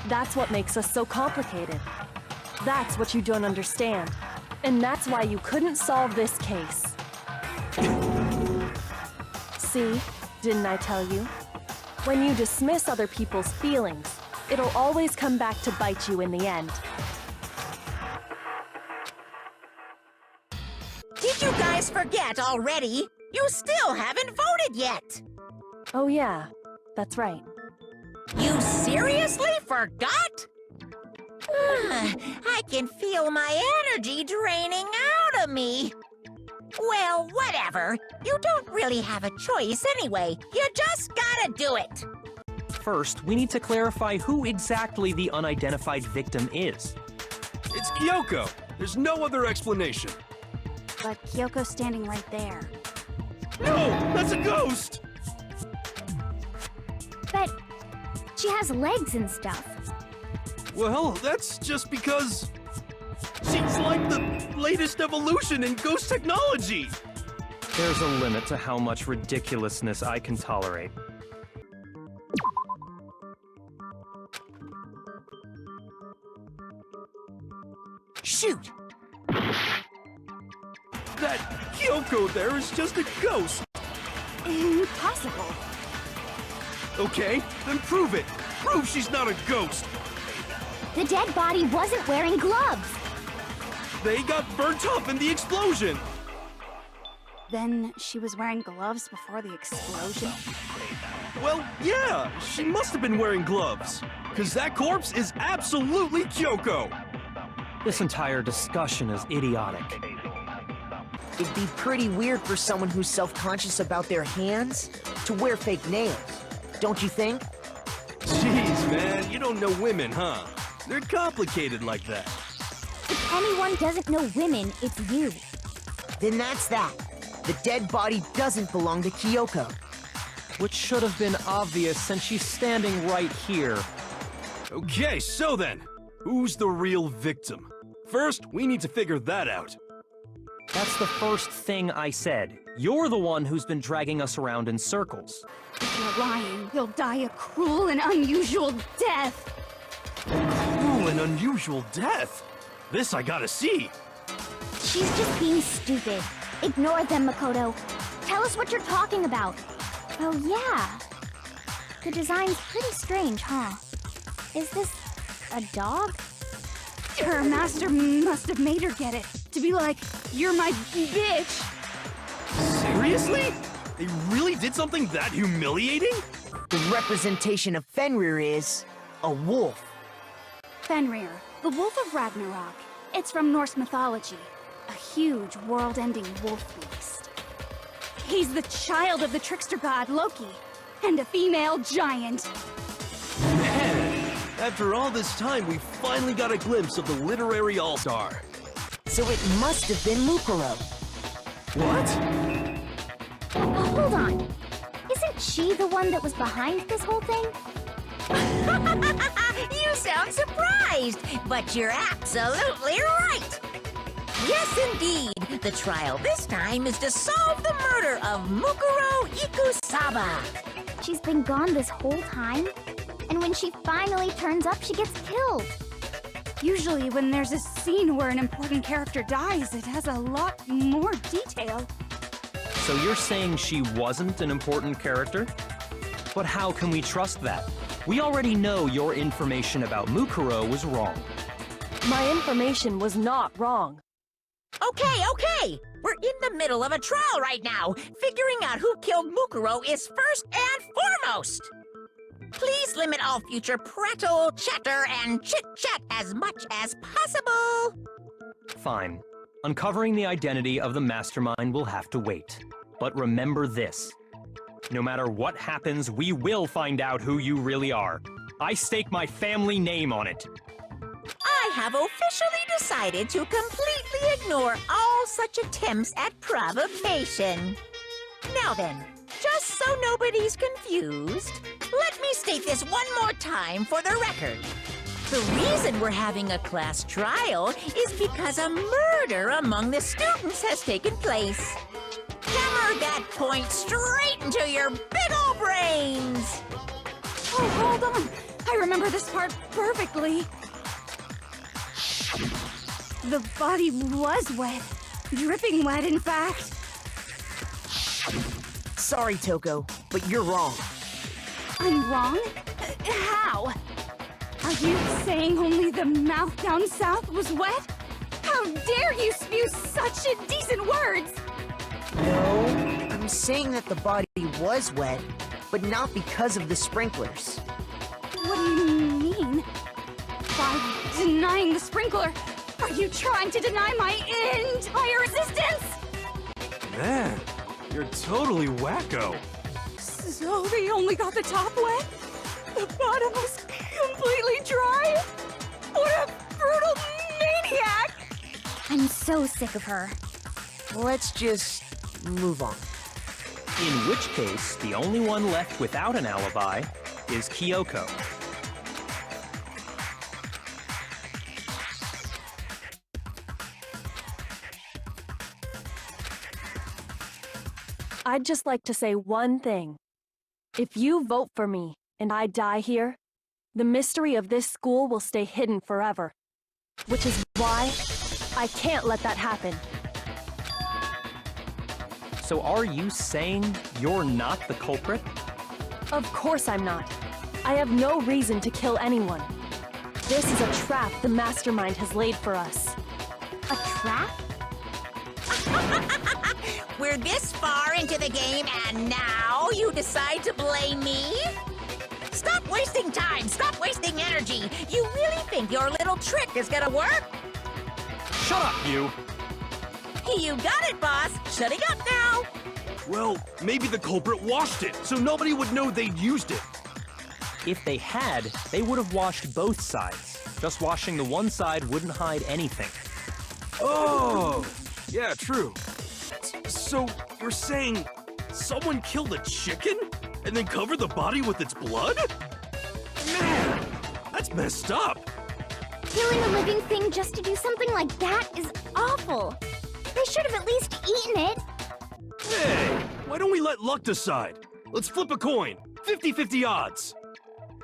That's what makes us so complicated. That's what you don't understand. And that's why you couldn't solve this case. See? Didn't I tell you? When you dismiss other people's feelings, it'll always come back to bite you in the end. Did you guys forget already? You still haven't voted yet! Oh yeah, that's right. You seriously forgot? I can feel my energy draining out of me. Well, whatever. You don't really have a choice anyway. You just gotta do it. First, we need to clarify who exactly the unidentified victim is. It's Kyoko. There's no other explanation. But Kyoko's standing right there. No! That's a ghost! But she has legs and stuff. Well, that's just because... she's like the latest evolution in ghost technology! There's a limit to how much ridiculousness I can tolerate. Shoot! That Kyoko there is just a ghost! Impossible. Okay, then prove it! Prove she's not a ghost! The dead body wasn't wearing gloves. They got burnt up in the explosion! Then she was wearing gloves before the explosion? Well, yeah, she must have been wearing gloves. Cause that corpse is absolutely Kyoko! This entire discussion is idiotic. It'd be pretty weird for someone who's self-conscious about their hands to wear fake nails, don't you think? Jeez, man, you don't know women, huh? They're complicated like that. If anyone doesn't know women, it's you. Then that's that. The dead body doesn't belong to Kyoko. Which should have been obvious since she's standing right here. Okay, so then, who's the real victim? First, we need to figure that out. That's the first thing I said. You're the one who's been dragging us around in circles. If you're lying, you'll die a cruel and unusual death. Cruel and unusual death? This I gotta see. She's just being stupid. Ignore them, Makoto. Tell us what you're talking about. Oh, yeah. The design's pretty strange, huh? Is this a dog? Her master must have made her get it. To be like, you're my bitch. Seriously? They really did something that humiliating? The representation of Fenrir is a wolf. Fenrir, the Wolf of Ragnarok. It's from Norse mythology. A huge, world-ending wolf beast. He's the child of the trickster god Loki, and a female giant. Man, after all this time, we finally got a glimpse of the literary all-star. So it must have been Mukuro. What? Hold on. Isn't she the one that was behind this whole thing? You sound surprised, but you're absolutely right. Yes, indeed. The trial this time is to solve the murder of Mukuro Ikusaba. She's been gone this whole time? And when she finally turns up, she gets killed. Usually when there's a scene where an important character dies, it has a lot more detail. So you're saying she wasn't an important character? But how can we trust that? We already know your information about Mukuro was wrong. My information was not wrong. Okay. We're in the middle of a trial right now. Figuring out who killed Mukuro is first and foremost. Please limit all future prattle, chatter, and chit-chat as much as possible. Fine. Uncovering the identity of the mastermind will have to wait. But remember this. No matter what happens, we will find out who you really are. I stake my family name on it. I have officially decided to completely ignore all such attempts at provocation. Now then, just so nobody's confused, let me state this one more time for the record. The reason we're having a class trial is because a murder among the students has taken place. Hammer that point straight into your big ol' brains! Oh, hold on. I remember this part perfectly. The body was wet. Dripping wet, in fact. Sorry, Toko, but you're wrong. I'm wrong? How? Are you saying only the mouth down south was wet? How dare you spew such indecent words! No, I'm saying that the body was wet, but not because of the sprinklers. What do you mean? By denying the sprinkler, are you trying to deny my entire existence? Man, you're totally wacko. So they only got the top wet? The bottom was completely dry? What a brutal maniac! I'm so sick of her. Let's just move on. In which case, the only one left without an alibi is Kyoko. I'd just like to say one thing. If you vote for me and I die here, the mystery of this school will stay hidden forever. Which is why I can't let that happen. So are you saying you're not the culprit? Of course I'm not. I have no reason to kill anyone. This is a trap the mastermind has laid for us. A trap? We're this far into the game and now you decide to blame me? Stop wasting time! Stop wasting energy! You really think your little trick is gonna work? Shut up, you! You got it, boss! Shutting up now! Well, maybe the culprit washed it, so nobody would know they'd used it. If they had, they would have washed both sides. Just washing the one side wouldn't hide anything. Oh, yeah, true. So, you're saying someone killed a chicken and then covered the body with its blood? Man, that's messed up. Killing a living thing just to do something like that is awful. They should have at least eaten it. Hey, why don't we let luck decide? Let's flip a coin. 50-50 odds.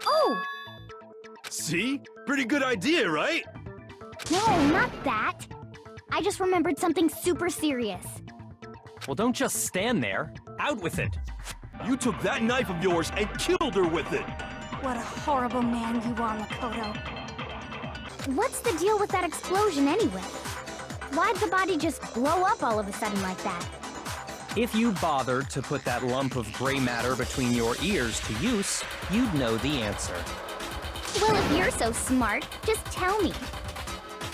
Oh, See? Pretty good idea, right? no, not that. I just remembered something super serious. Well, don't just stand there. Out with it. You took that knife of yours and killed her with it. What a horrible man you are, Makoto. What's the deal with that explosion anyway? Why'd the body just blow up all of a sudden like that? If you bothered to put that lump of gray matter between your ears to use, you'd know the answer. Well, if you're so smart, just tell me.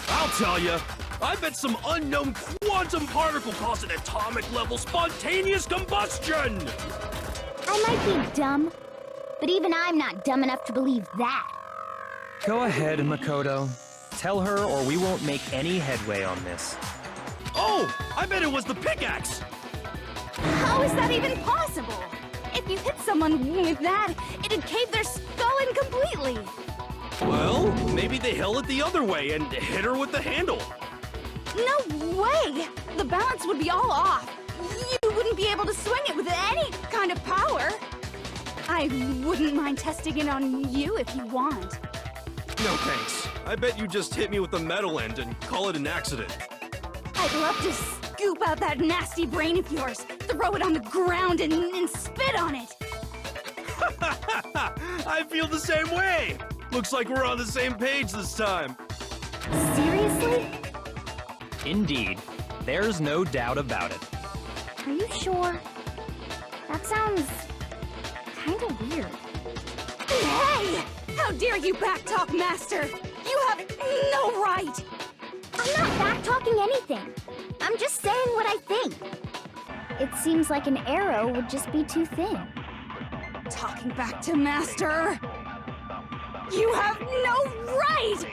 I'll tell you. I bet some unknown quantum particle caused an atomic level spontaneous combustion! I might be dumb, but even I'm not dumb enough to believe that. Go ahead, Makoto. Tell her or we won't make any headway on this. Oh! I bet it was the pickaxe! How is that even possible? If you hit someone with that, it'd cave their skull in completely. Well, maybe they held it the other way and hit her with the handle. No way! The balance would be all off. You wouldn't be able to swing it with any kind of power. I wouldn't mind testing it on you if you want. No thanks. I bet you just hit me with the metal end and call it an accident. I'd love to scoop out that nasty brain of yours, throw it on the ground, and spit on it. I feel the same way. Looks like we're on the same page this time. Seriously? Indeed. There's no doubt about it. Are you sure? That sounds kinda weird. Hey! How dare you backtalk, Master! You have no right! I'm not back-talking anything. I'm just saying what I think. It seems like an arrow would just be too thin. Talking back to Master! You have no right!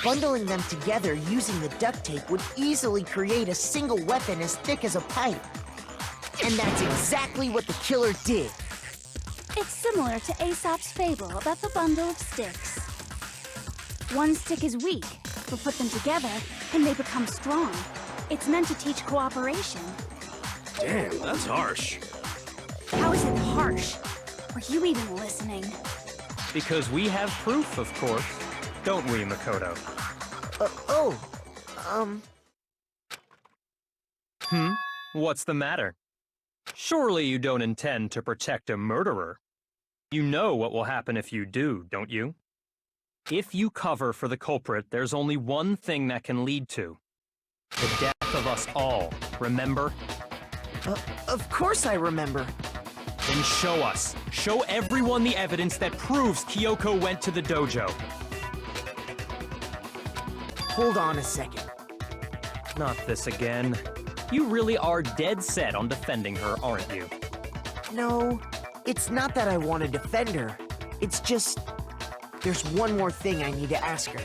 Bundling them together using the duct tape would easily create a single weapon as thick as a pipe. And that's exactly what the killer did. It's similar to Aesop's fable about the bundle of sticks. One stick is weak, but put them together and they become strong. It's meant to teach cooperation. Damn, that's harsh. How is it harsh? Are you even listening? Because we have proof, of course. Don't we, Makoto? What's the matter? Surely you don't intend to protect a murderer. You know what will happen if you do, don't you? If you cover for the culprit, there's only one thing that can lead to the death of us all, remember? Of course I remember. Then show us. Show everyone the evidence that proves Kyoko went to the dojo. Hold on a second. Not this again. You really are dead set on defending her, aren't you? No, it's not that I want to defend her. It's just... there's one more thing I need to ask her.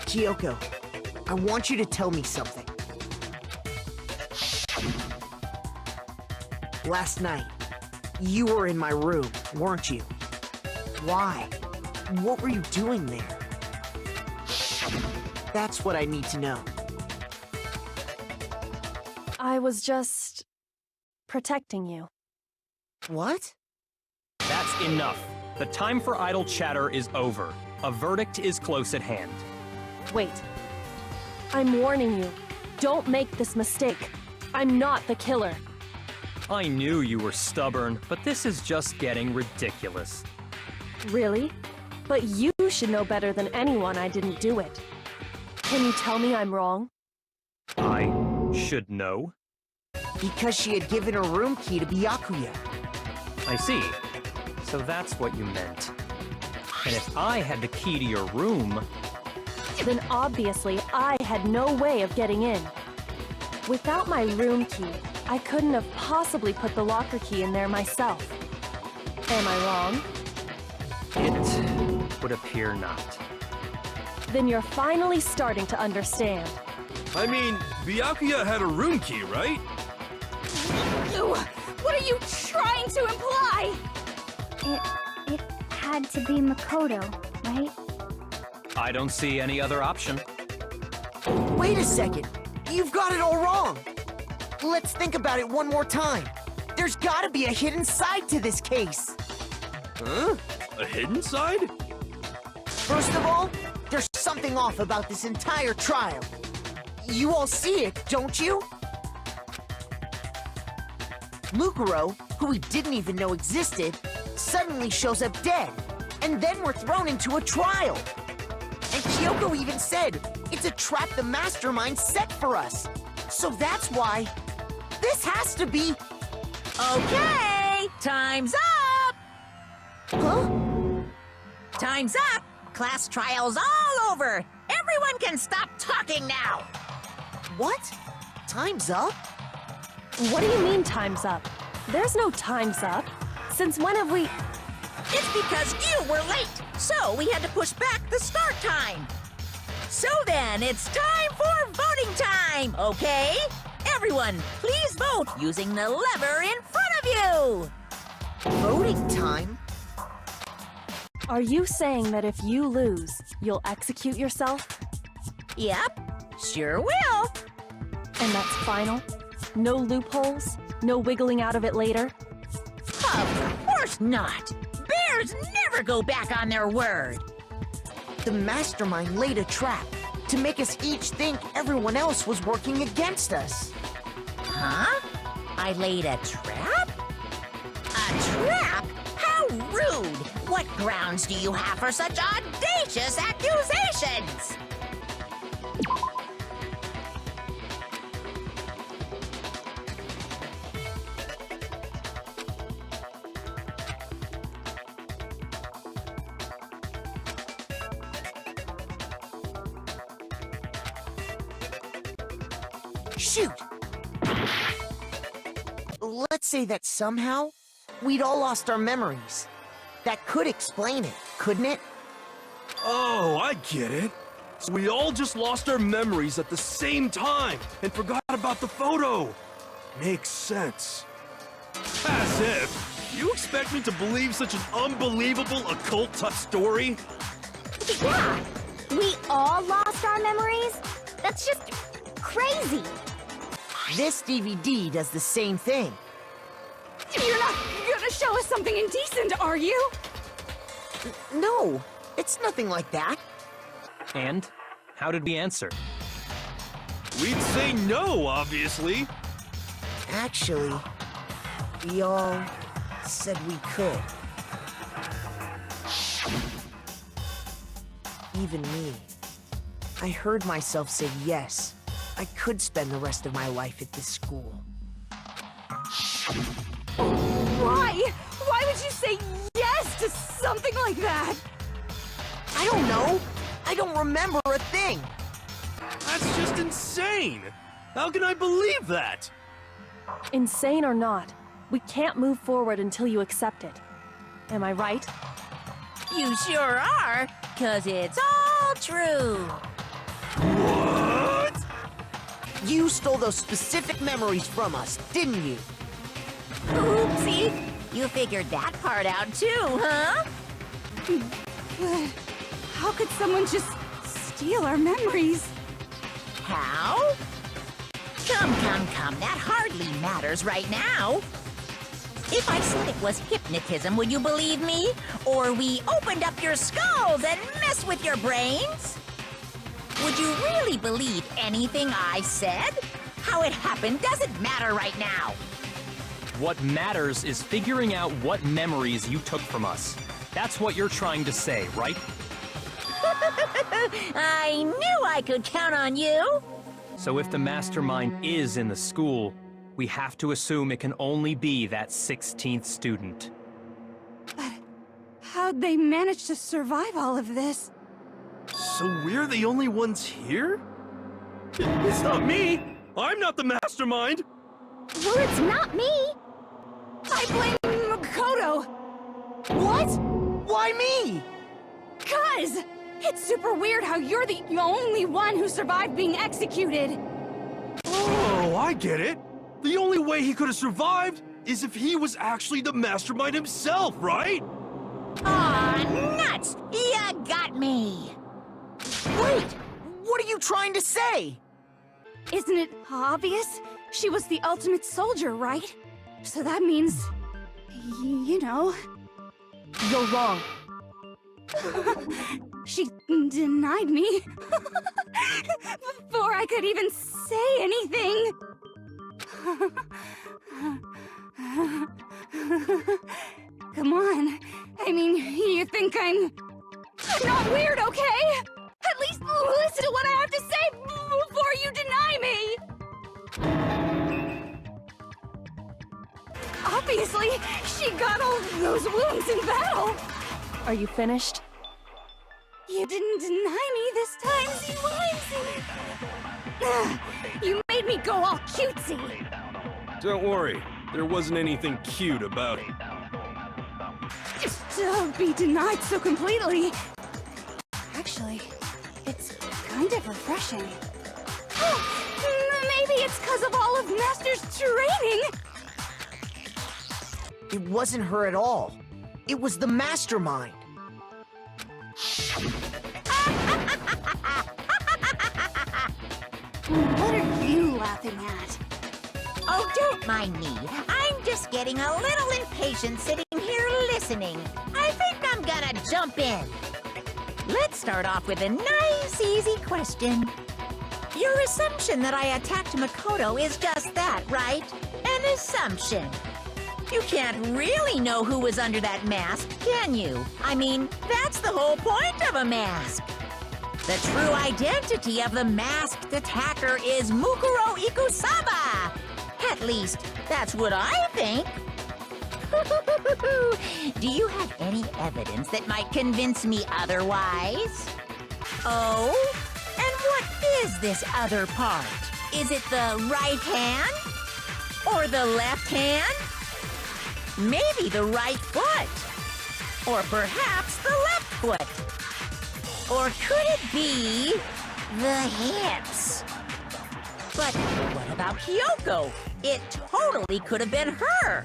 Kyoko, I want you to tell me something. Last night, you were in my room, weren't you? Why? What were you doing there? That's what I need to know. I was just protecting you. What? That's enough. The time for idle chatter is over. A verdict is close at hand. Wait. I'm warning you. Don't make this mistake. I'm not the killer. I knew you were stubborn, but this is just getting ridiculous. Really? But you should know better than anyone I didn't do it. Can you tell me I'm wrong? I should know. Because she had given her room key to Byakuya. I see. So that's what you meant. And if I had the key to your room... Then obviously I had no way of getting in. Without my room key, I couldn't have possibly put the locker key in there myself. Am I wrong? It would appear not. Then you're finally starting to understand. I mean, Byakuya had a room key, right? Ew, what are you trying to imply? It had to be Makoto, right? I don't see any other option. Wait a second. You've got it all wrong. Let's think about it one more time. There's gotta be a hidden side to this case. Huh? A hidden side? First of all, there's something off about this entire trial. You all see it, don't you? Mukuro, who we didn't even know existed, suddenly shows up dead, and then we're thrown into a trial. And Kyoko even said, it's a trap the mastermind set for us. So that's why this has to be... Okay, time's up! Huh? Time's up! Class trial's all over! Everyone can stop talking now! What? Time's up? What do you mean time's up? There's no time's up. Since when have we... It's because you were late, so we had to push back the start time. So then, it's time for voting time, okay? Everyone, please vote using the lever in front of you! Voting time? Are you saying that if you lose, you'll execute yourself? Yep, sure will. And that's final? No loopholes? No wiggling out of it later? Of course not! Bears never go back on their word! The mastermind laid a trap to make us each think everyone else was working against us. Huh? I laid a trap? A trap? How rude! What grounds do you have for such audacious accusations? Shoot! Let's say that somehow we'd all lost our memories. That could explain it, couldn't it? Oh, I get it. So we all just lost our memories at the same time and forgot about the photo. Makes sense. As if. You expect me to believe such an unbelievable occult-type story? Yeah! We all lost our memories? That's just crazy! This DVD does the same thing. You're not gonna show us something indecent, are you? No, it's nothing like that. And? How did we answer? We'd say no, obviously. Actually, we all said we could. Even me. I heard myself say yes. I could spend the rest of my life at this school. Why? Why would you say yes to something like that? I don't know. I don't remember a thing. That's just insane. How can I believe that? Insane or not, we can't move forward until you accept it. Am I right? You sure are, 'cause it's all true. What? You stole those specific memories from us, didn't you? Oopsie! You figured that part out too, huh? But how could someone just steal our memories? How? Come, that hardly matters right now. If I said it was hypnotism, would you believe me? Or we opened up your skulls and messed with your brains? Would you really believe anything I said? How it happened doesn't matter right now. What matters is figuring out what memories you took from us. That's what you're trying to say, right? I knew I could count on you. So if the mastermind is in the school, we have to assume it can only be that 16th student. But how'd they manage to survive all of this? So we're the only ones here? It's not me! I'm not the mastermind! Well, it's not me! I blame Makoto! What? Why me? 'Cause it's super weird how you're the only one who survived being executed. Oh, I get it. The only way he could have survived is if he was actually the mastermind himself, right? Aw, nuts! You got me! Wait! What are you trying to say? Isn't it obvious? She was the ultimate soldier, right? So that means... you know... You're wrong. She denied me. Before I could even say anything. Come on. I mean, you think I'm not weird, okay? At least listen to what I have to say before you deny me! Obviously, she got all those wounds in battle! Are you finished? You didn't deny me this time, Wimsey! You made me go all cutesy! Don't worry, there wasn't anything cute about it. Just to be denied so completely. Actually, it's kind of refreshing. Maybe it's because of all of Master's training! It wasn't her at all. It was the mastermind. What are you laughing at? Oh, don't mind me. I'm just getting a little impatient sitting here listening. I think I'm gonna jump in. Let's start off with a nice, easy question. Your assumption that I attacked Makoto is just that, right? An assumption. You can't really know who was under that mask, can you? I mean, that's the whole point of a mask. The true identity of the masked attacker is Mukuro Ikusaba. At least, that's what I think. Do you have any evidence that might convince me otherwise? Oh? And what is this other part? Is it the right hand? Or the left hand? Maybe the right foot? Or perhaps the left foot? Or could it be the hips? But what about Kyoko? It totally could have been her.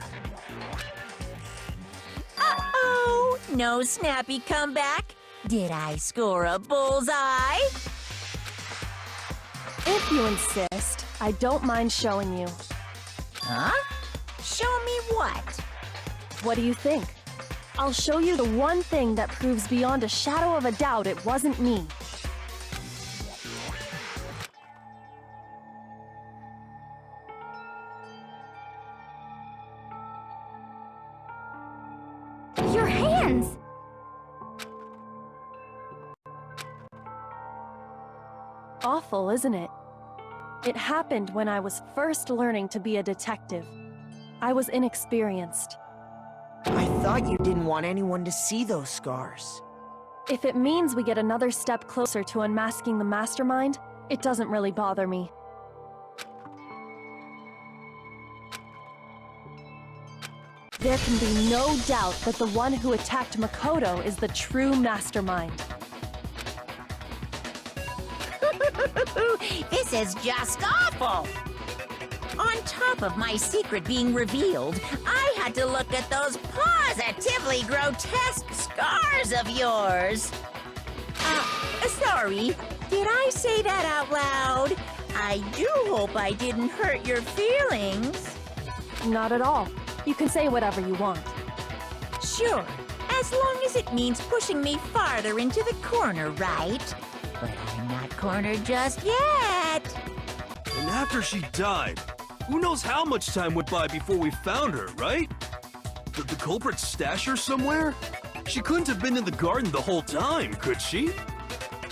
Uh-oh! No snappy comeback? Did I score a bullseye? If you insist, I don't mind showing you. Huh? Show me what? What do you think? I'll show you the one thing that proves beyond a shadow of a doubt it wasn't me. Your hands! Awful, isn't it? It happened when I was first learning to be a detective. I was inexperienced. I thought you didn't want anyone to see those scars. If it means we get another step closer to unmasking the mastermind, it doesn't really bother me. There can be no doubt that the one who attacked Makoto is the true mastermind. This is just awful! On top of my secret being revealed, I had to look at those positively grotesque scars of yours. Sorry, did I say that out loud? I do hope I didn't hurt your feelings. Not at all. You can say whatever you want. Sure, as long as it means pushing me farther into the corner, right? But I'm not cornered just yet. And after she died, who knows how much time went by before we found her, right? Did the culprit stash her somewhere? She couldn't have been in the garden the whole time, could she?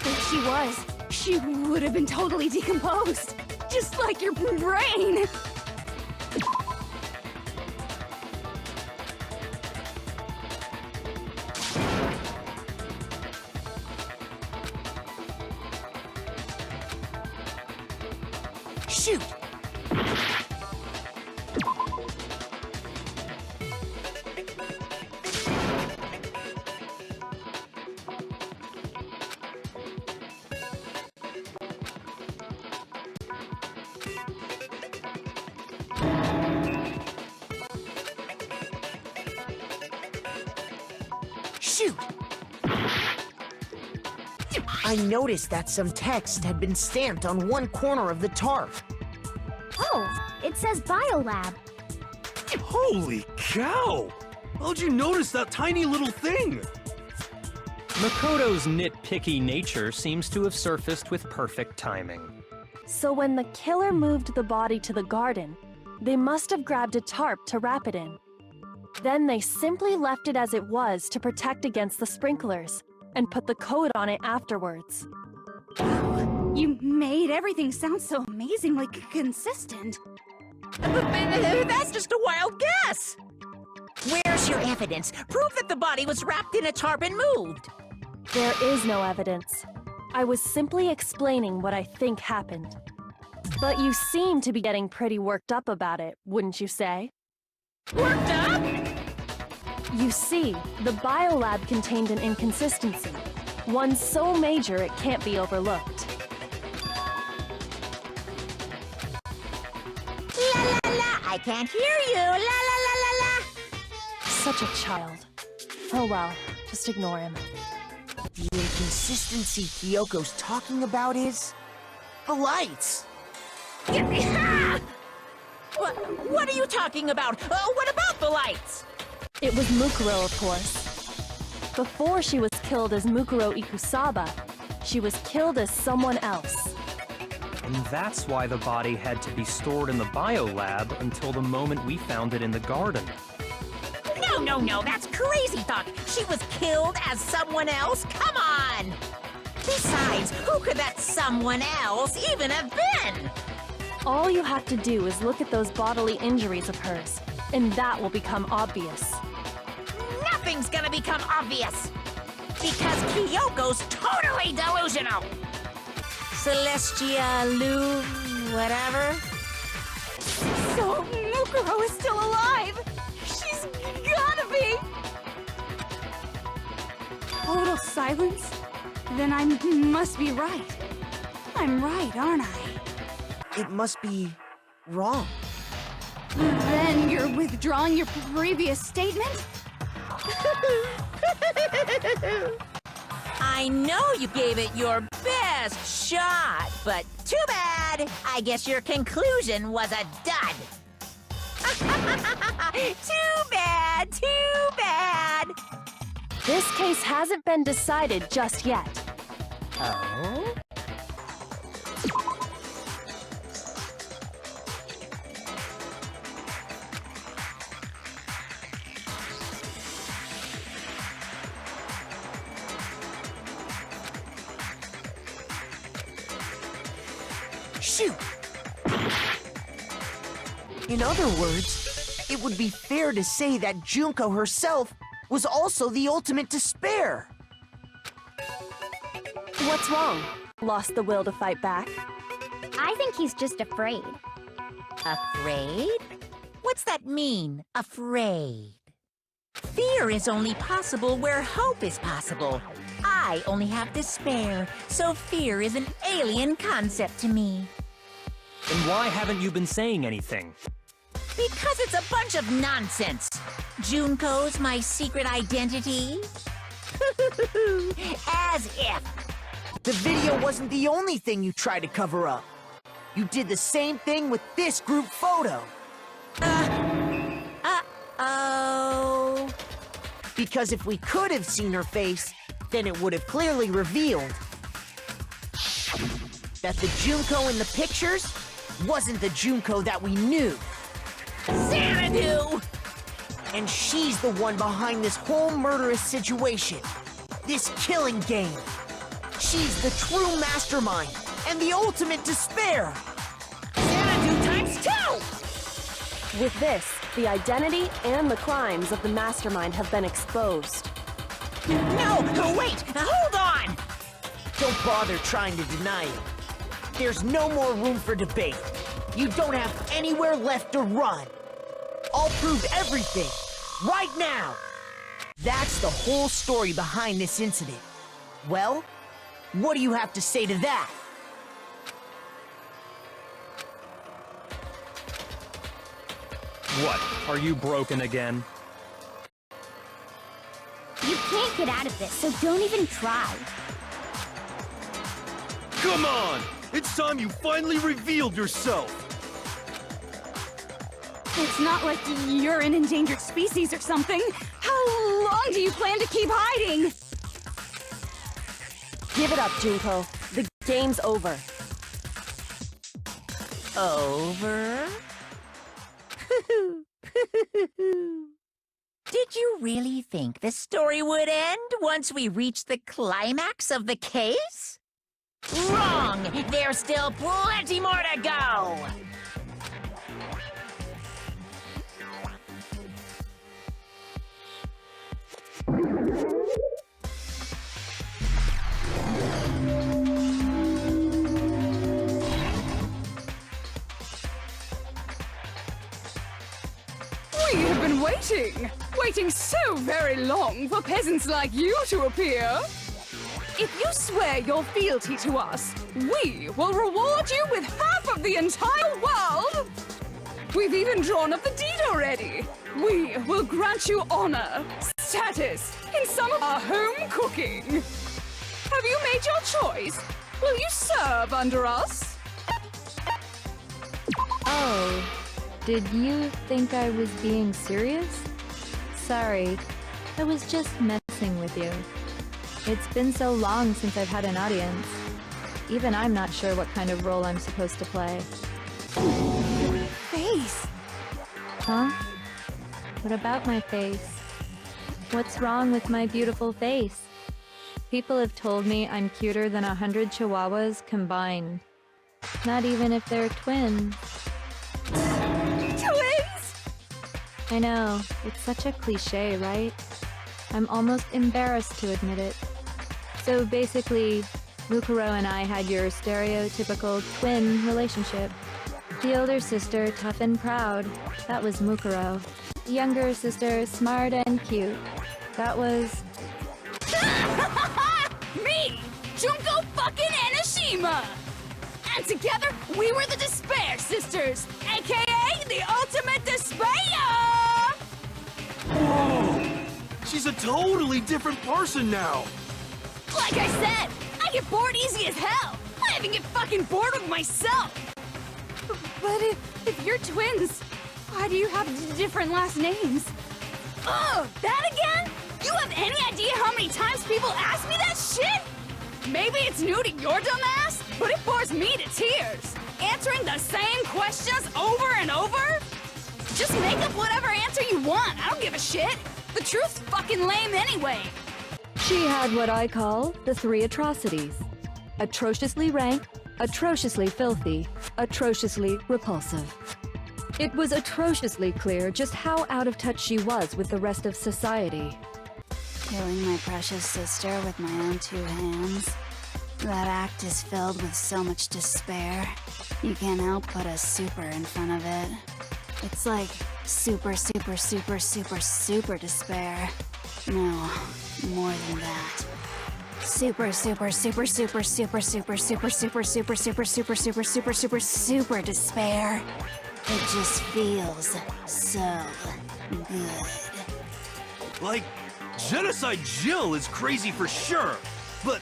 If she was, she would have been totally decomposed. Just like your brain. Shoot! I I noticed that some text had been stamped on one corner of the tarp. Oh, it says Biolab. Holy cow! How'd you notice that tiny little thing? Makoto's nitpicky nature seems to have surfaced with perfect timing. So when the killer moved the body to the garden, they must have grabbed a tarp to wrap it in. Then they simply left it as it was to protect against the sprinklers, and put the coat on it afterwards. You made everything sound so amazingly consistent. That's just a wild guess! Where's your evidence? Prove that the body was wrapped in a tarp and moved! There is no evidence. I was simply explaining what I think happened. But you seem to be getting pretty worked up about it, wouldn't you say? Worked up? You see, the biolab contained an inconsistency. One so major it can't be overlooked. La la la! I can't hear you! La la la la la! Such a child. Oh well, just ignore him. The inconsistency Kyoko's talking about is... the lights! What are you talking about? What about the lights? It was Mukuro, of course. Before she was killed as Mukuro Ikusaba, she was killed as someone else. And that's why the body had to be stored in the biolab until the moment we found it in the garden. No, that's crazy talk! She was killed as someone else? Come on! Besides, who could that someone else even have been? All you have to do is look at those bodily injuries of hers, and that will become obvious. Nothing's gonna become obvious! Because Kyoko's totally delusional! Celestia, Lu, whatever. So, Mukuro is still alive! She's gotta be! Total silence? Then I must be right. I'm right, aren't I? It must be... wrong. Then you're withdrawing your previous statement? I know you gave it your best shot, but too bad. I guess your conclusion was a dud. Too bad, too bad. This case hasn't been decided just yet. Oh? Shoot! In other words, it would be fair to say that Junko herself was also the ultimate despair. What's wrong? Lost the will to fight back? I think he's just afraid. Afraid? What's that mean, afraid? Fear is only possible where hope is possible. I only have despair, so fear is an alien concept to me. And why haven't you been saying anything? Because it's a bunch of nonsense. Junko's my secret identity? As if. The video wasn't the only thing you tried to cover up. You did the same thing with this group photo. Uh-oh. Because if we could have seen her face, then it would have clearly revealed that the Junko in the pictures wasn't the Junko that we knew. Xanadu! And she's the one behind this whole murderous situation. This killing game. She's the true mastermind and the ultimate despair. Xanadu times 2! With this, the identity and the crimes of the mastermind have been exposed. No, wait, hold on! Don't bother trying to deny it. There's no more room for debate. You don't have anywhere left to run. I'll prove everything, right now. That's the whole story behind this incident. Well, what do you have to say to that? What, are you broken again? You can't get out of this, so don't even try. Come on! It's time you finally revealed yourself! It's not like you're an endangered species or something. How long do you plan to keep hiding? Give it up, Junko. The game's over. Over? Did you really think the story would end once we reached the climax of the case? Wrong! There's still plenty more to go! We have been waiting so very long for peasants like you to appear. If you swear your fealty to us, we will reward you with half of the entire world. We've even drawn up the deed already. We will grant you honor, status, in some of our home cooking. Have you made your choice? Will you serve under us? Oh, did you think I was being serious? Sorry, I was just messing with you. It's been so long since I've had an audience. Even I'm not sure what kind of role I'm supposed to play. Face. Huh? What about my face? What's wrong with my beautiful face? People have told me I'm cuter than 100 chihuahuas combined. Not even if they're twins. Twins? I know, it's such a cliche, right? I'm almost embarrassed to admit it. So basically, Mukuro and I had your stereotypical twin relationship. The older sister, tough and proud. That was Mukuro. The younger sister, smart and cute. That was... Me! Junko fucking Enoshima! And together, we were the Despair Sisters, aka the Ultimate Despair! Whoa! She's a totally different person now! Like I said, I get bored easy as hell! I even get fucking bored with myself! But if you're twins, why do you have different last names? Oh, that again? You have any idea how many times people ask me that shit? Maybe it's new to your dumb ass, but it bores me to tears. Answering the same questions over and over? Just make up whatever answer you want, I don't give a shit. The truth's fucking lame anyway. She had what I call the 3 atrocities. Atrociously rank, atrociously filthy, atrociously repulsive. It was atrociously clear just how out of touch she was with the rest of society. Killing my precious sister with my own 2 hands. That act is filled with so much despair. You can't help put a super in front of it. It's like super, super, super, super, super despair. No, more than that. Super, super, super, super, super, super, super, super, super, super, super, super, super, super, super despair. It just feels so good. Like, Genocide Jill is crazy for sure, but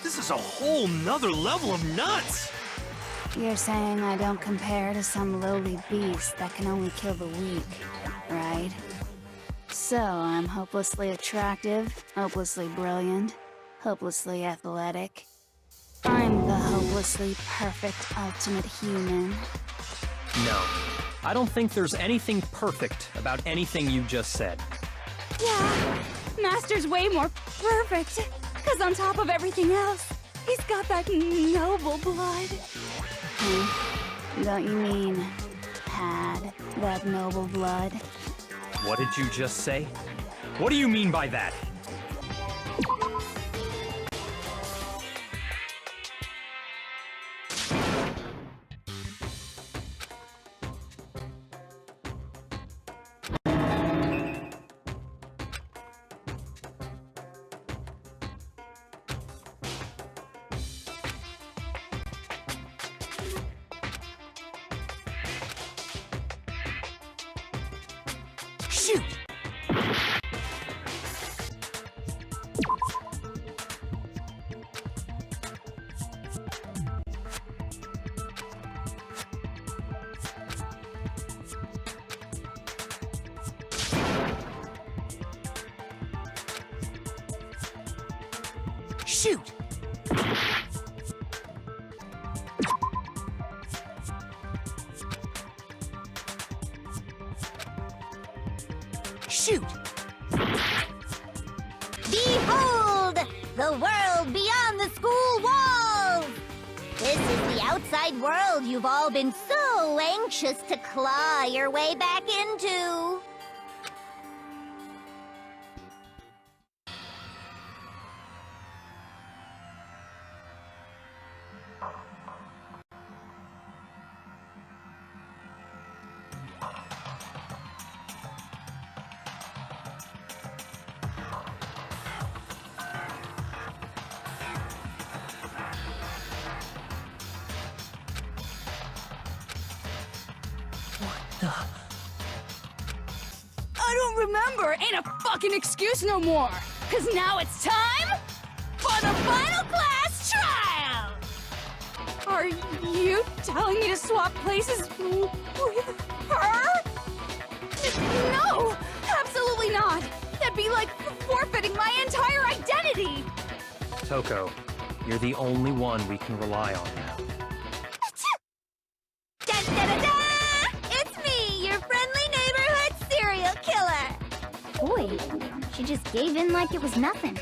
this is a whole nother level of nuts! You're saying I don't compare to some lowly beast that can only kill the weak, right? So I'm hopelessly attractive, hopelessly brilliant, hopelessly athletic. I'm the hopelessly perfect ultimate human. No, I don't think there's anything perfect about anything you just said. Yeah, Master's way more perfect. Cause on top of everything else, he's got that noble blood. Don't you mean had that noble blood? What did you just say? What do you mean by that? Shoot! Shoot! Shoot! Behold! The world beyond the school walls! This is the outside world you've all been so anxious to claw your way back into. I don't remember! Ain't a fucking excuse no more! Cause now it's time for the final class trial! Are you telling me to swap places with her? No! Absolutely not! That'd be like forfeiting my entire identity! Toko, you're the only one we can rely on now. Da-da-da-da! It's me, your friendly neighborhood serial killer! Boy, she just gave in like it was nothing.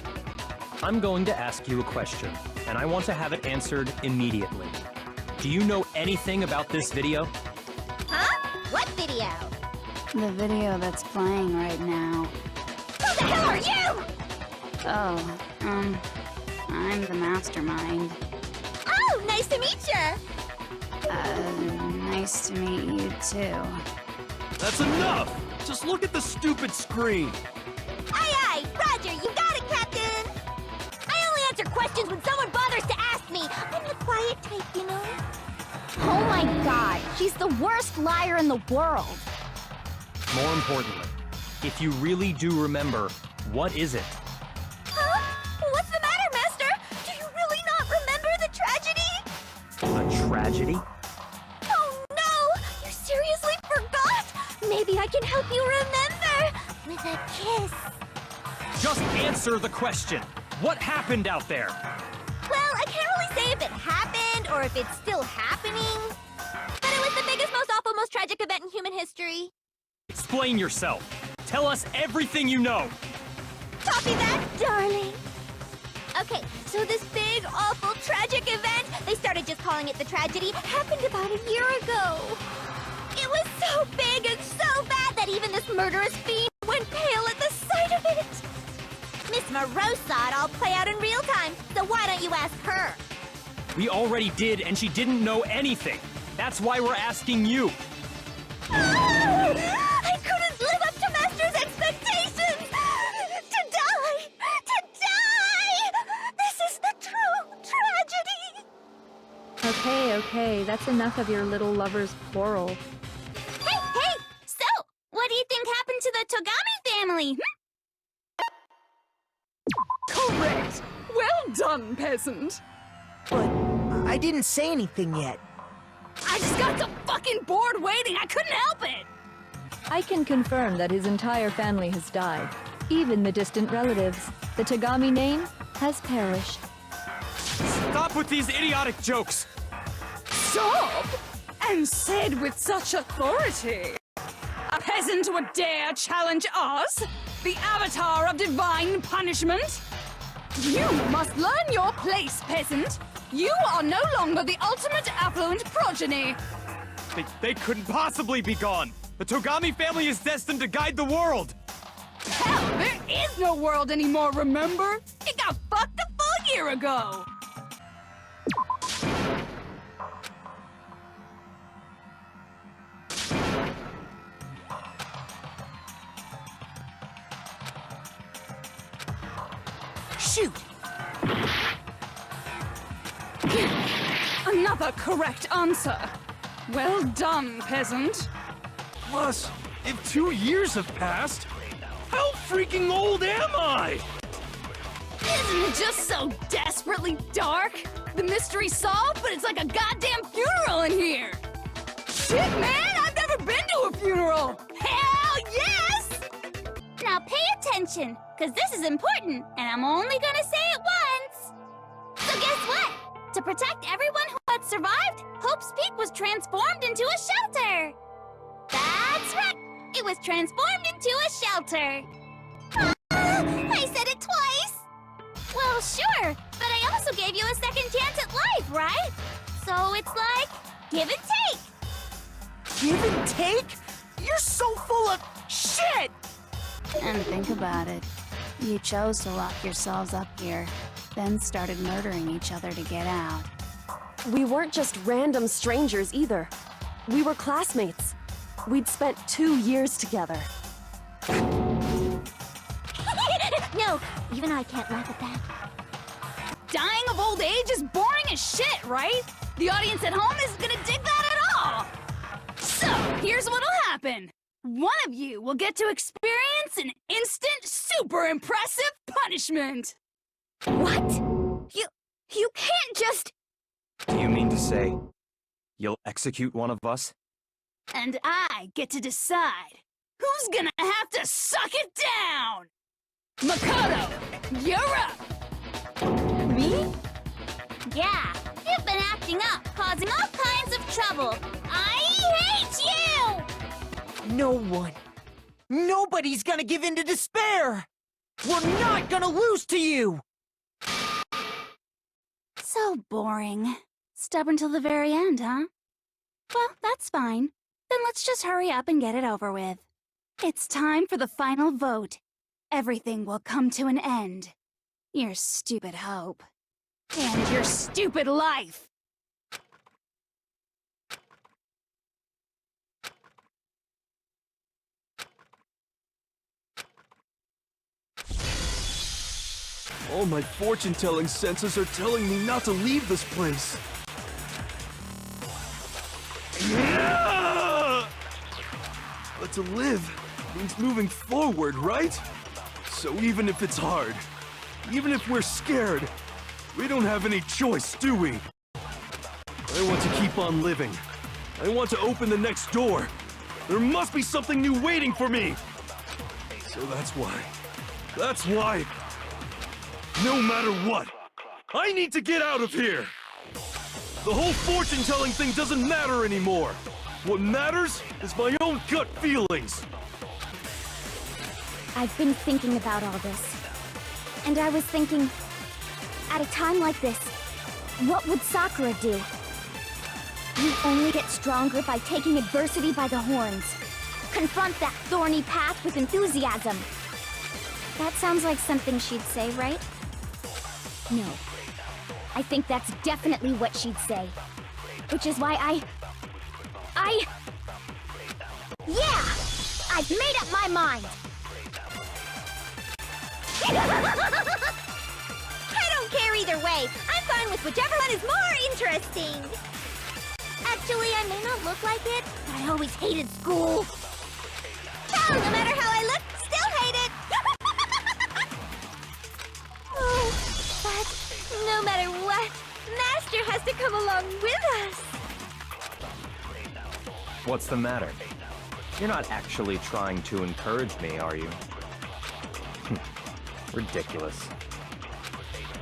I'm going to ask you a question, and I want to have it answered immediately. Do you know anything about this video? Huh? What video? The video that's playing right now. Who the hell are you? Oh, I'm the mastermind. Oh, nice to meet ya! Nice to meet you too. That's enough! Just look at the stupid screen! Aye, aye! Roger, you got it, Captain! I only answer questions when someone bothers to ask me. I'm the quiet type, you know? Oh my god, she's the worst liar in the world. More importantly, if you really do remember, what is it? Huh? What's the matter, Master? Do you really not remember the tragedy? A tragedy? Oh no! You seriously forgot? Maybe I can help you remember with a kiss. Just answer the question. What happened out there? Well, I can't really say if it happened or if it's still happening. But it was the biggest, most awful, most tragic event in human history. Explain yourself. Tell us everything you know. Copy that, darling. Okay, so this big, awful, tragic event, they started just calling it the tragedy, happened about a year ago. It was so big and so bad that even this murderous fiend went pale at the sight of it. Miss Moreau saw it all play out in real time, so why don't you ask her? We already did, and she didn't know anything. That's why we're asking you. I couldn't live up to Master's expectations! To die! To die! This is the true tragedy! Okay, that's enough of your little lover's quarrel. Hey! So, what do you think happened to the Togami family? Correct! Well done, peasant! But I didn't say anything yet. I just got so fucking bored waiting, I couldn't help it! I can confirm that his entire family has died. Even the distant relatives. The Togami name has perished. Stop with these idiotic jokes! Stop! And said with such authority! A peasant would dare challenge us? The avatar of divine punishment? You must learn your place, peasant! You are no longer the ultimate affluent progeny! They couldn't possibly be gone! The Togami family is destined to guide the world! Hell, there is no world anymore, remember? It got fucked a full year ago! Shoot! Another correct answer. Well done, peasant. Plus, if 2 years have passed, how freaking old am I? Isn't it just so desperately dark? The mystery solved, but it's like a goddamn funeral in here. Shit, man, I've never been to a funeral. Hell yes! Now pay attention, because this is important, and I'm only gonna say it once. To protect everyone who had survived, Hope's Peak was transformed into a shelter! That's right! It was transformed into a shelter! I said it twice! Well, sure, but I also gave you a second chance at life, right? So it's like, give and take! Give and take? You're so full of shit! And think about it. You chose to lock yourselves up here, then started murdering each other to get out. We weren't just random strangers either. We were classmates. We'd spent 2 years together. No, even I can't laugh at that. Dying of old age is boring as shit, right? The audience at home isn't gonna dig that at all! So, here's what'll happen. One of you will get to experience an instant, super impressive punishment! What? You can't just... Do you mean to say you'll execute one of us? And I get to decide who's gonna have to suck it down! Makoto, you're up! Me? Yeah, you've been acting up, causing all kinds of trouble. I hate you! No one. Nobody's gonna give in to despair! We're not gonna lose to you! So boring. Stubborn till the very end, huh? Well, that's fine. Then let's just hurry up and get it over with. It's time for the final vote. Everything will come to an end. Your stupid hope. And your stupid life! All my fortune-telling senses are telling me not to leave this place. But to live means moving forward, right? So even if it's hard, even if we're scared, we don't have any choice, do we? I want to keep on living. I want to open the next door. There must be something new waiting for me. So that's why, no matter what, I need to get out of here. The whole fortune-telling thing doesn't matter anymore. What matters is my own gut feelings. I've been thinking about all this. And I was thinking, at a time like this, what would Sakura do? You only get stronger by taking adversity by the horns. Confront that thorny path with enthusiasm. That sounds like something she'd say, right? No. I think that's definitely what she'd say. Which is why Yeah! I've made up my mind! I don't care either way. I'm fine with whichever one is more interesting. Actually, I may not look like it, but I always hated school. Hell, no matter how I look, still hate it. Oh, but no matter what, Master has to come along with us. What's the matter? You're not actually trying to encourage me, are you? Ridiculous.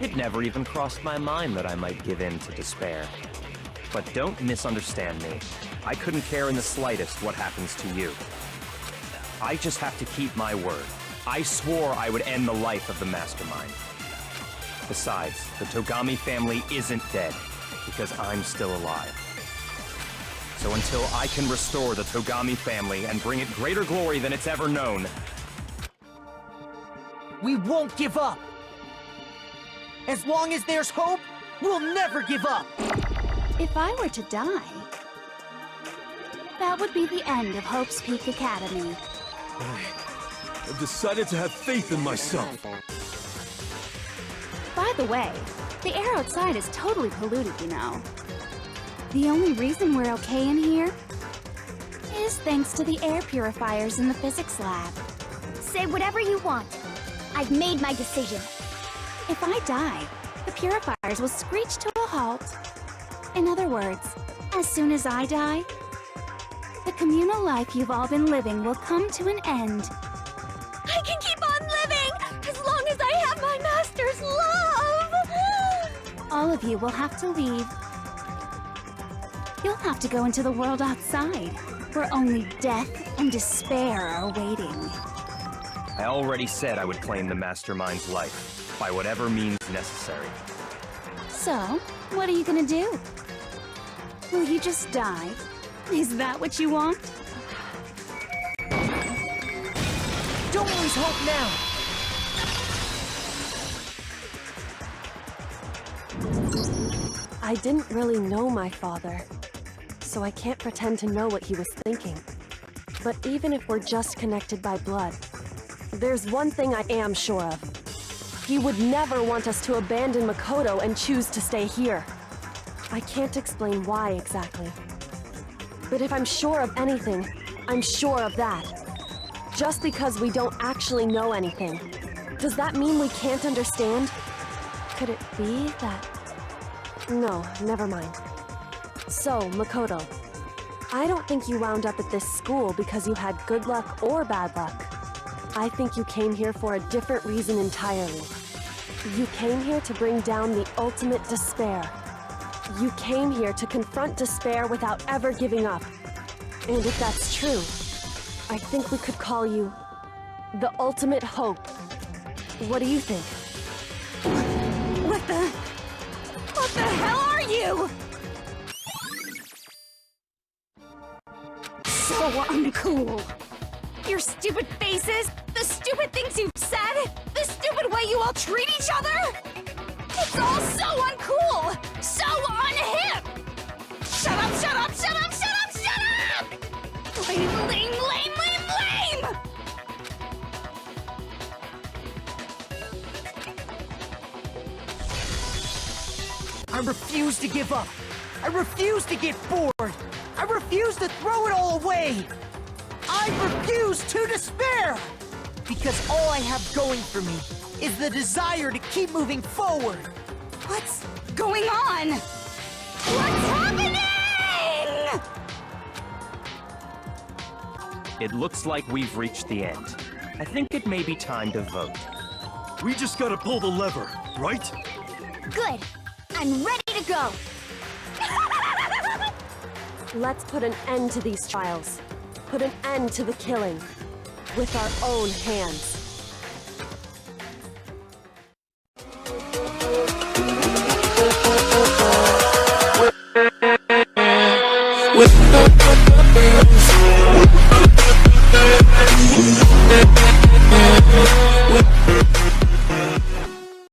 It never even crossed my mind that I might give in to despair. But don't misunderstand me. I couldn't care in the slightest what happens to you. I just have to keep my word. I swore I would end the life of the Mastermind. Besides, the Togami family isn't dead, because I'm still alive. So until I can restore the Togami family and bring it greater glory than it's ever known, we won't give up! As long as there's hope, we'll never give up! If I were to die, that would be the end of Hope's Peak Academy. I've decided to have faith in myself. By the way, the air outside is totally polluted, you know. The only reason we're okay in here is thanks to the air purifiers in the physics lab. Say whatever you want. I've made my decision. If I die, the purifiers will screech to a halt. In other words, as soon as I die, the communal life you've all been living will come to an end. I can keep on living as long as I have my master's love. All all of you will have to leave. You'll have to go into the world outside, where only death and despair are waiting. I already said I would claim the Mastermind's life, by whatever means necessary. So, what are you gonna do? Will you just die? Is that what you want? Don't lose hope now! I didn't really know my father, so I can't pretend to know what he was thinking. But even if we're just connected by blood, there's one thing I am sure of. He would never want us to abandon Makoto and choose to stay here. I can't explain why exactly. But if I'm sure of anything, I'm sure of that. Just because we don't actually know anything, does that mean we can't understand? Could it be that... No, never mind. So, Makoto, I don't think you wound up at this school because you had good luck or bad luck. I think you came here for a different reason entirely. You came here to bring down the ultimate despair. You came here to confront despair without ever giving up. And if that's true, I think we could call you the ultimate hope. What do you think? What the hell are you? So uncool. Your stupid faces, the stupid things you've said, the stupid way you all treat each other. It's all so uncool, so unhip. Shut up, shut up, shut up, shut up, shut up! Lame, lame, lame, lame, lame! I refuse to give up. I refuse to get bored. I refuse to throw it all away. I refuse to despair. Because all I have going for me is the desire to keep moving forward. What's going on? What's happening? It looks like we've reached the end. I think it may be time to vote. We just gotta pull the lever, right? Good. I'm ready to go. Let's put an end to these trials. Put an end to the killing. With our own hands.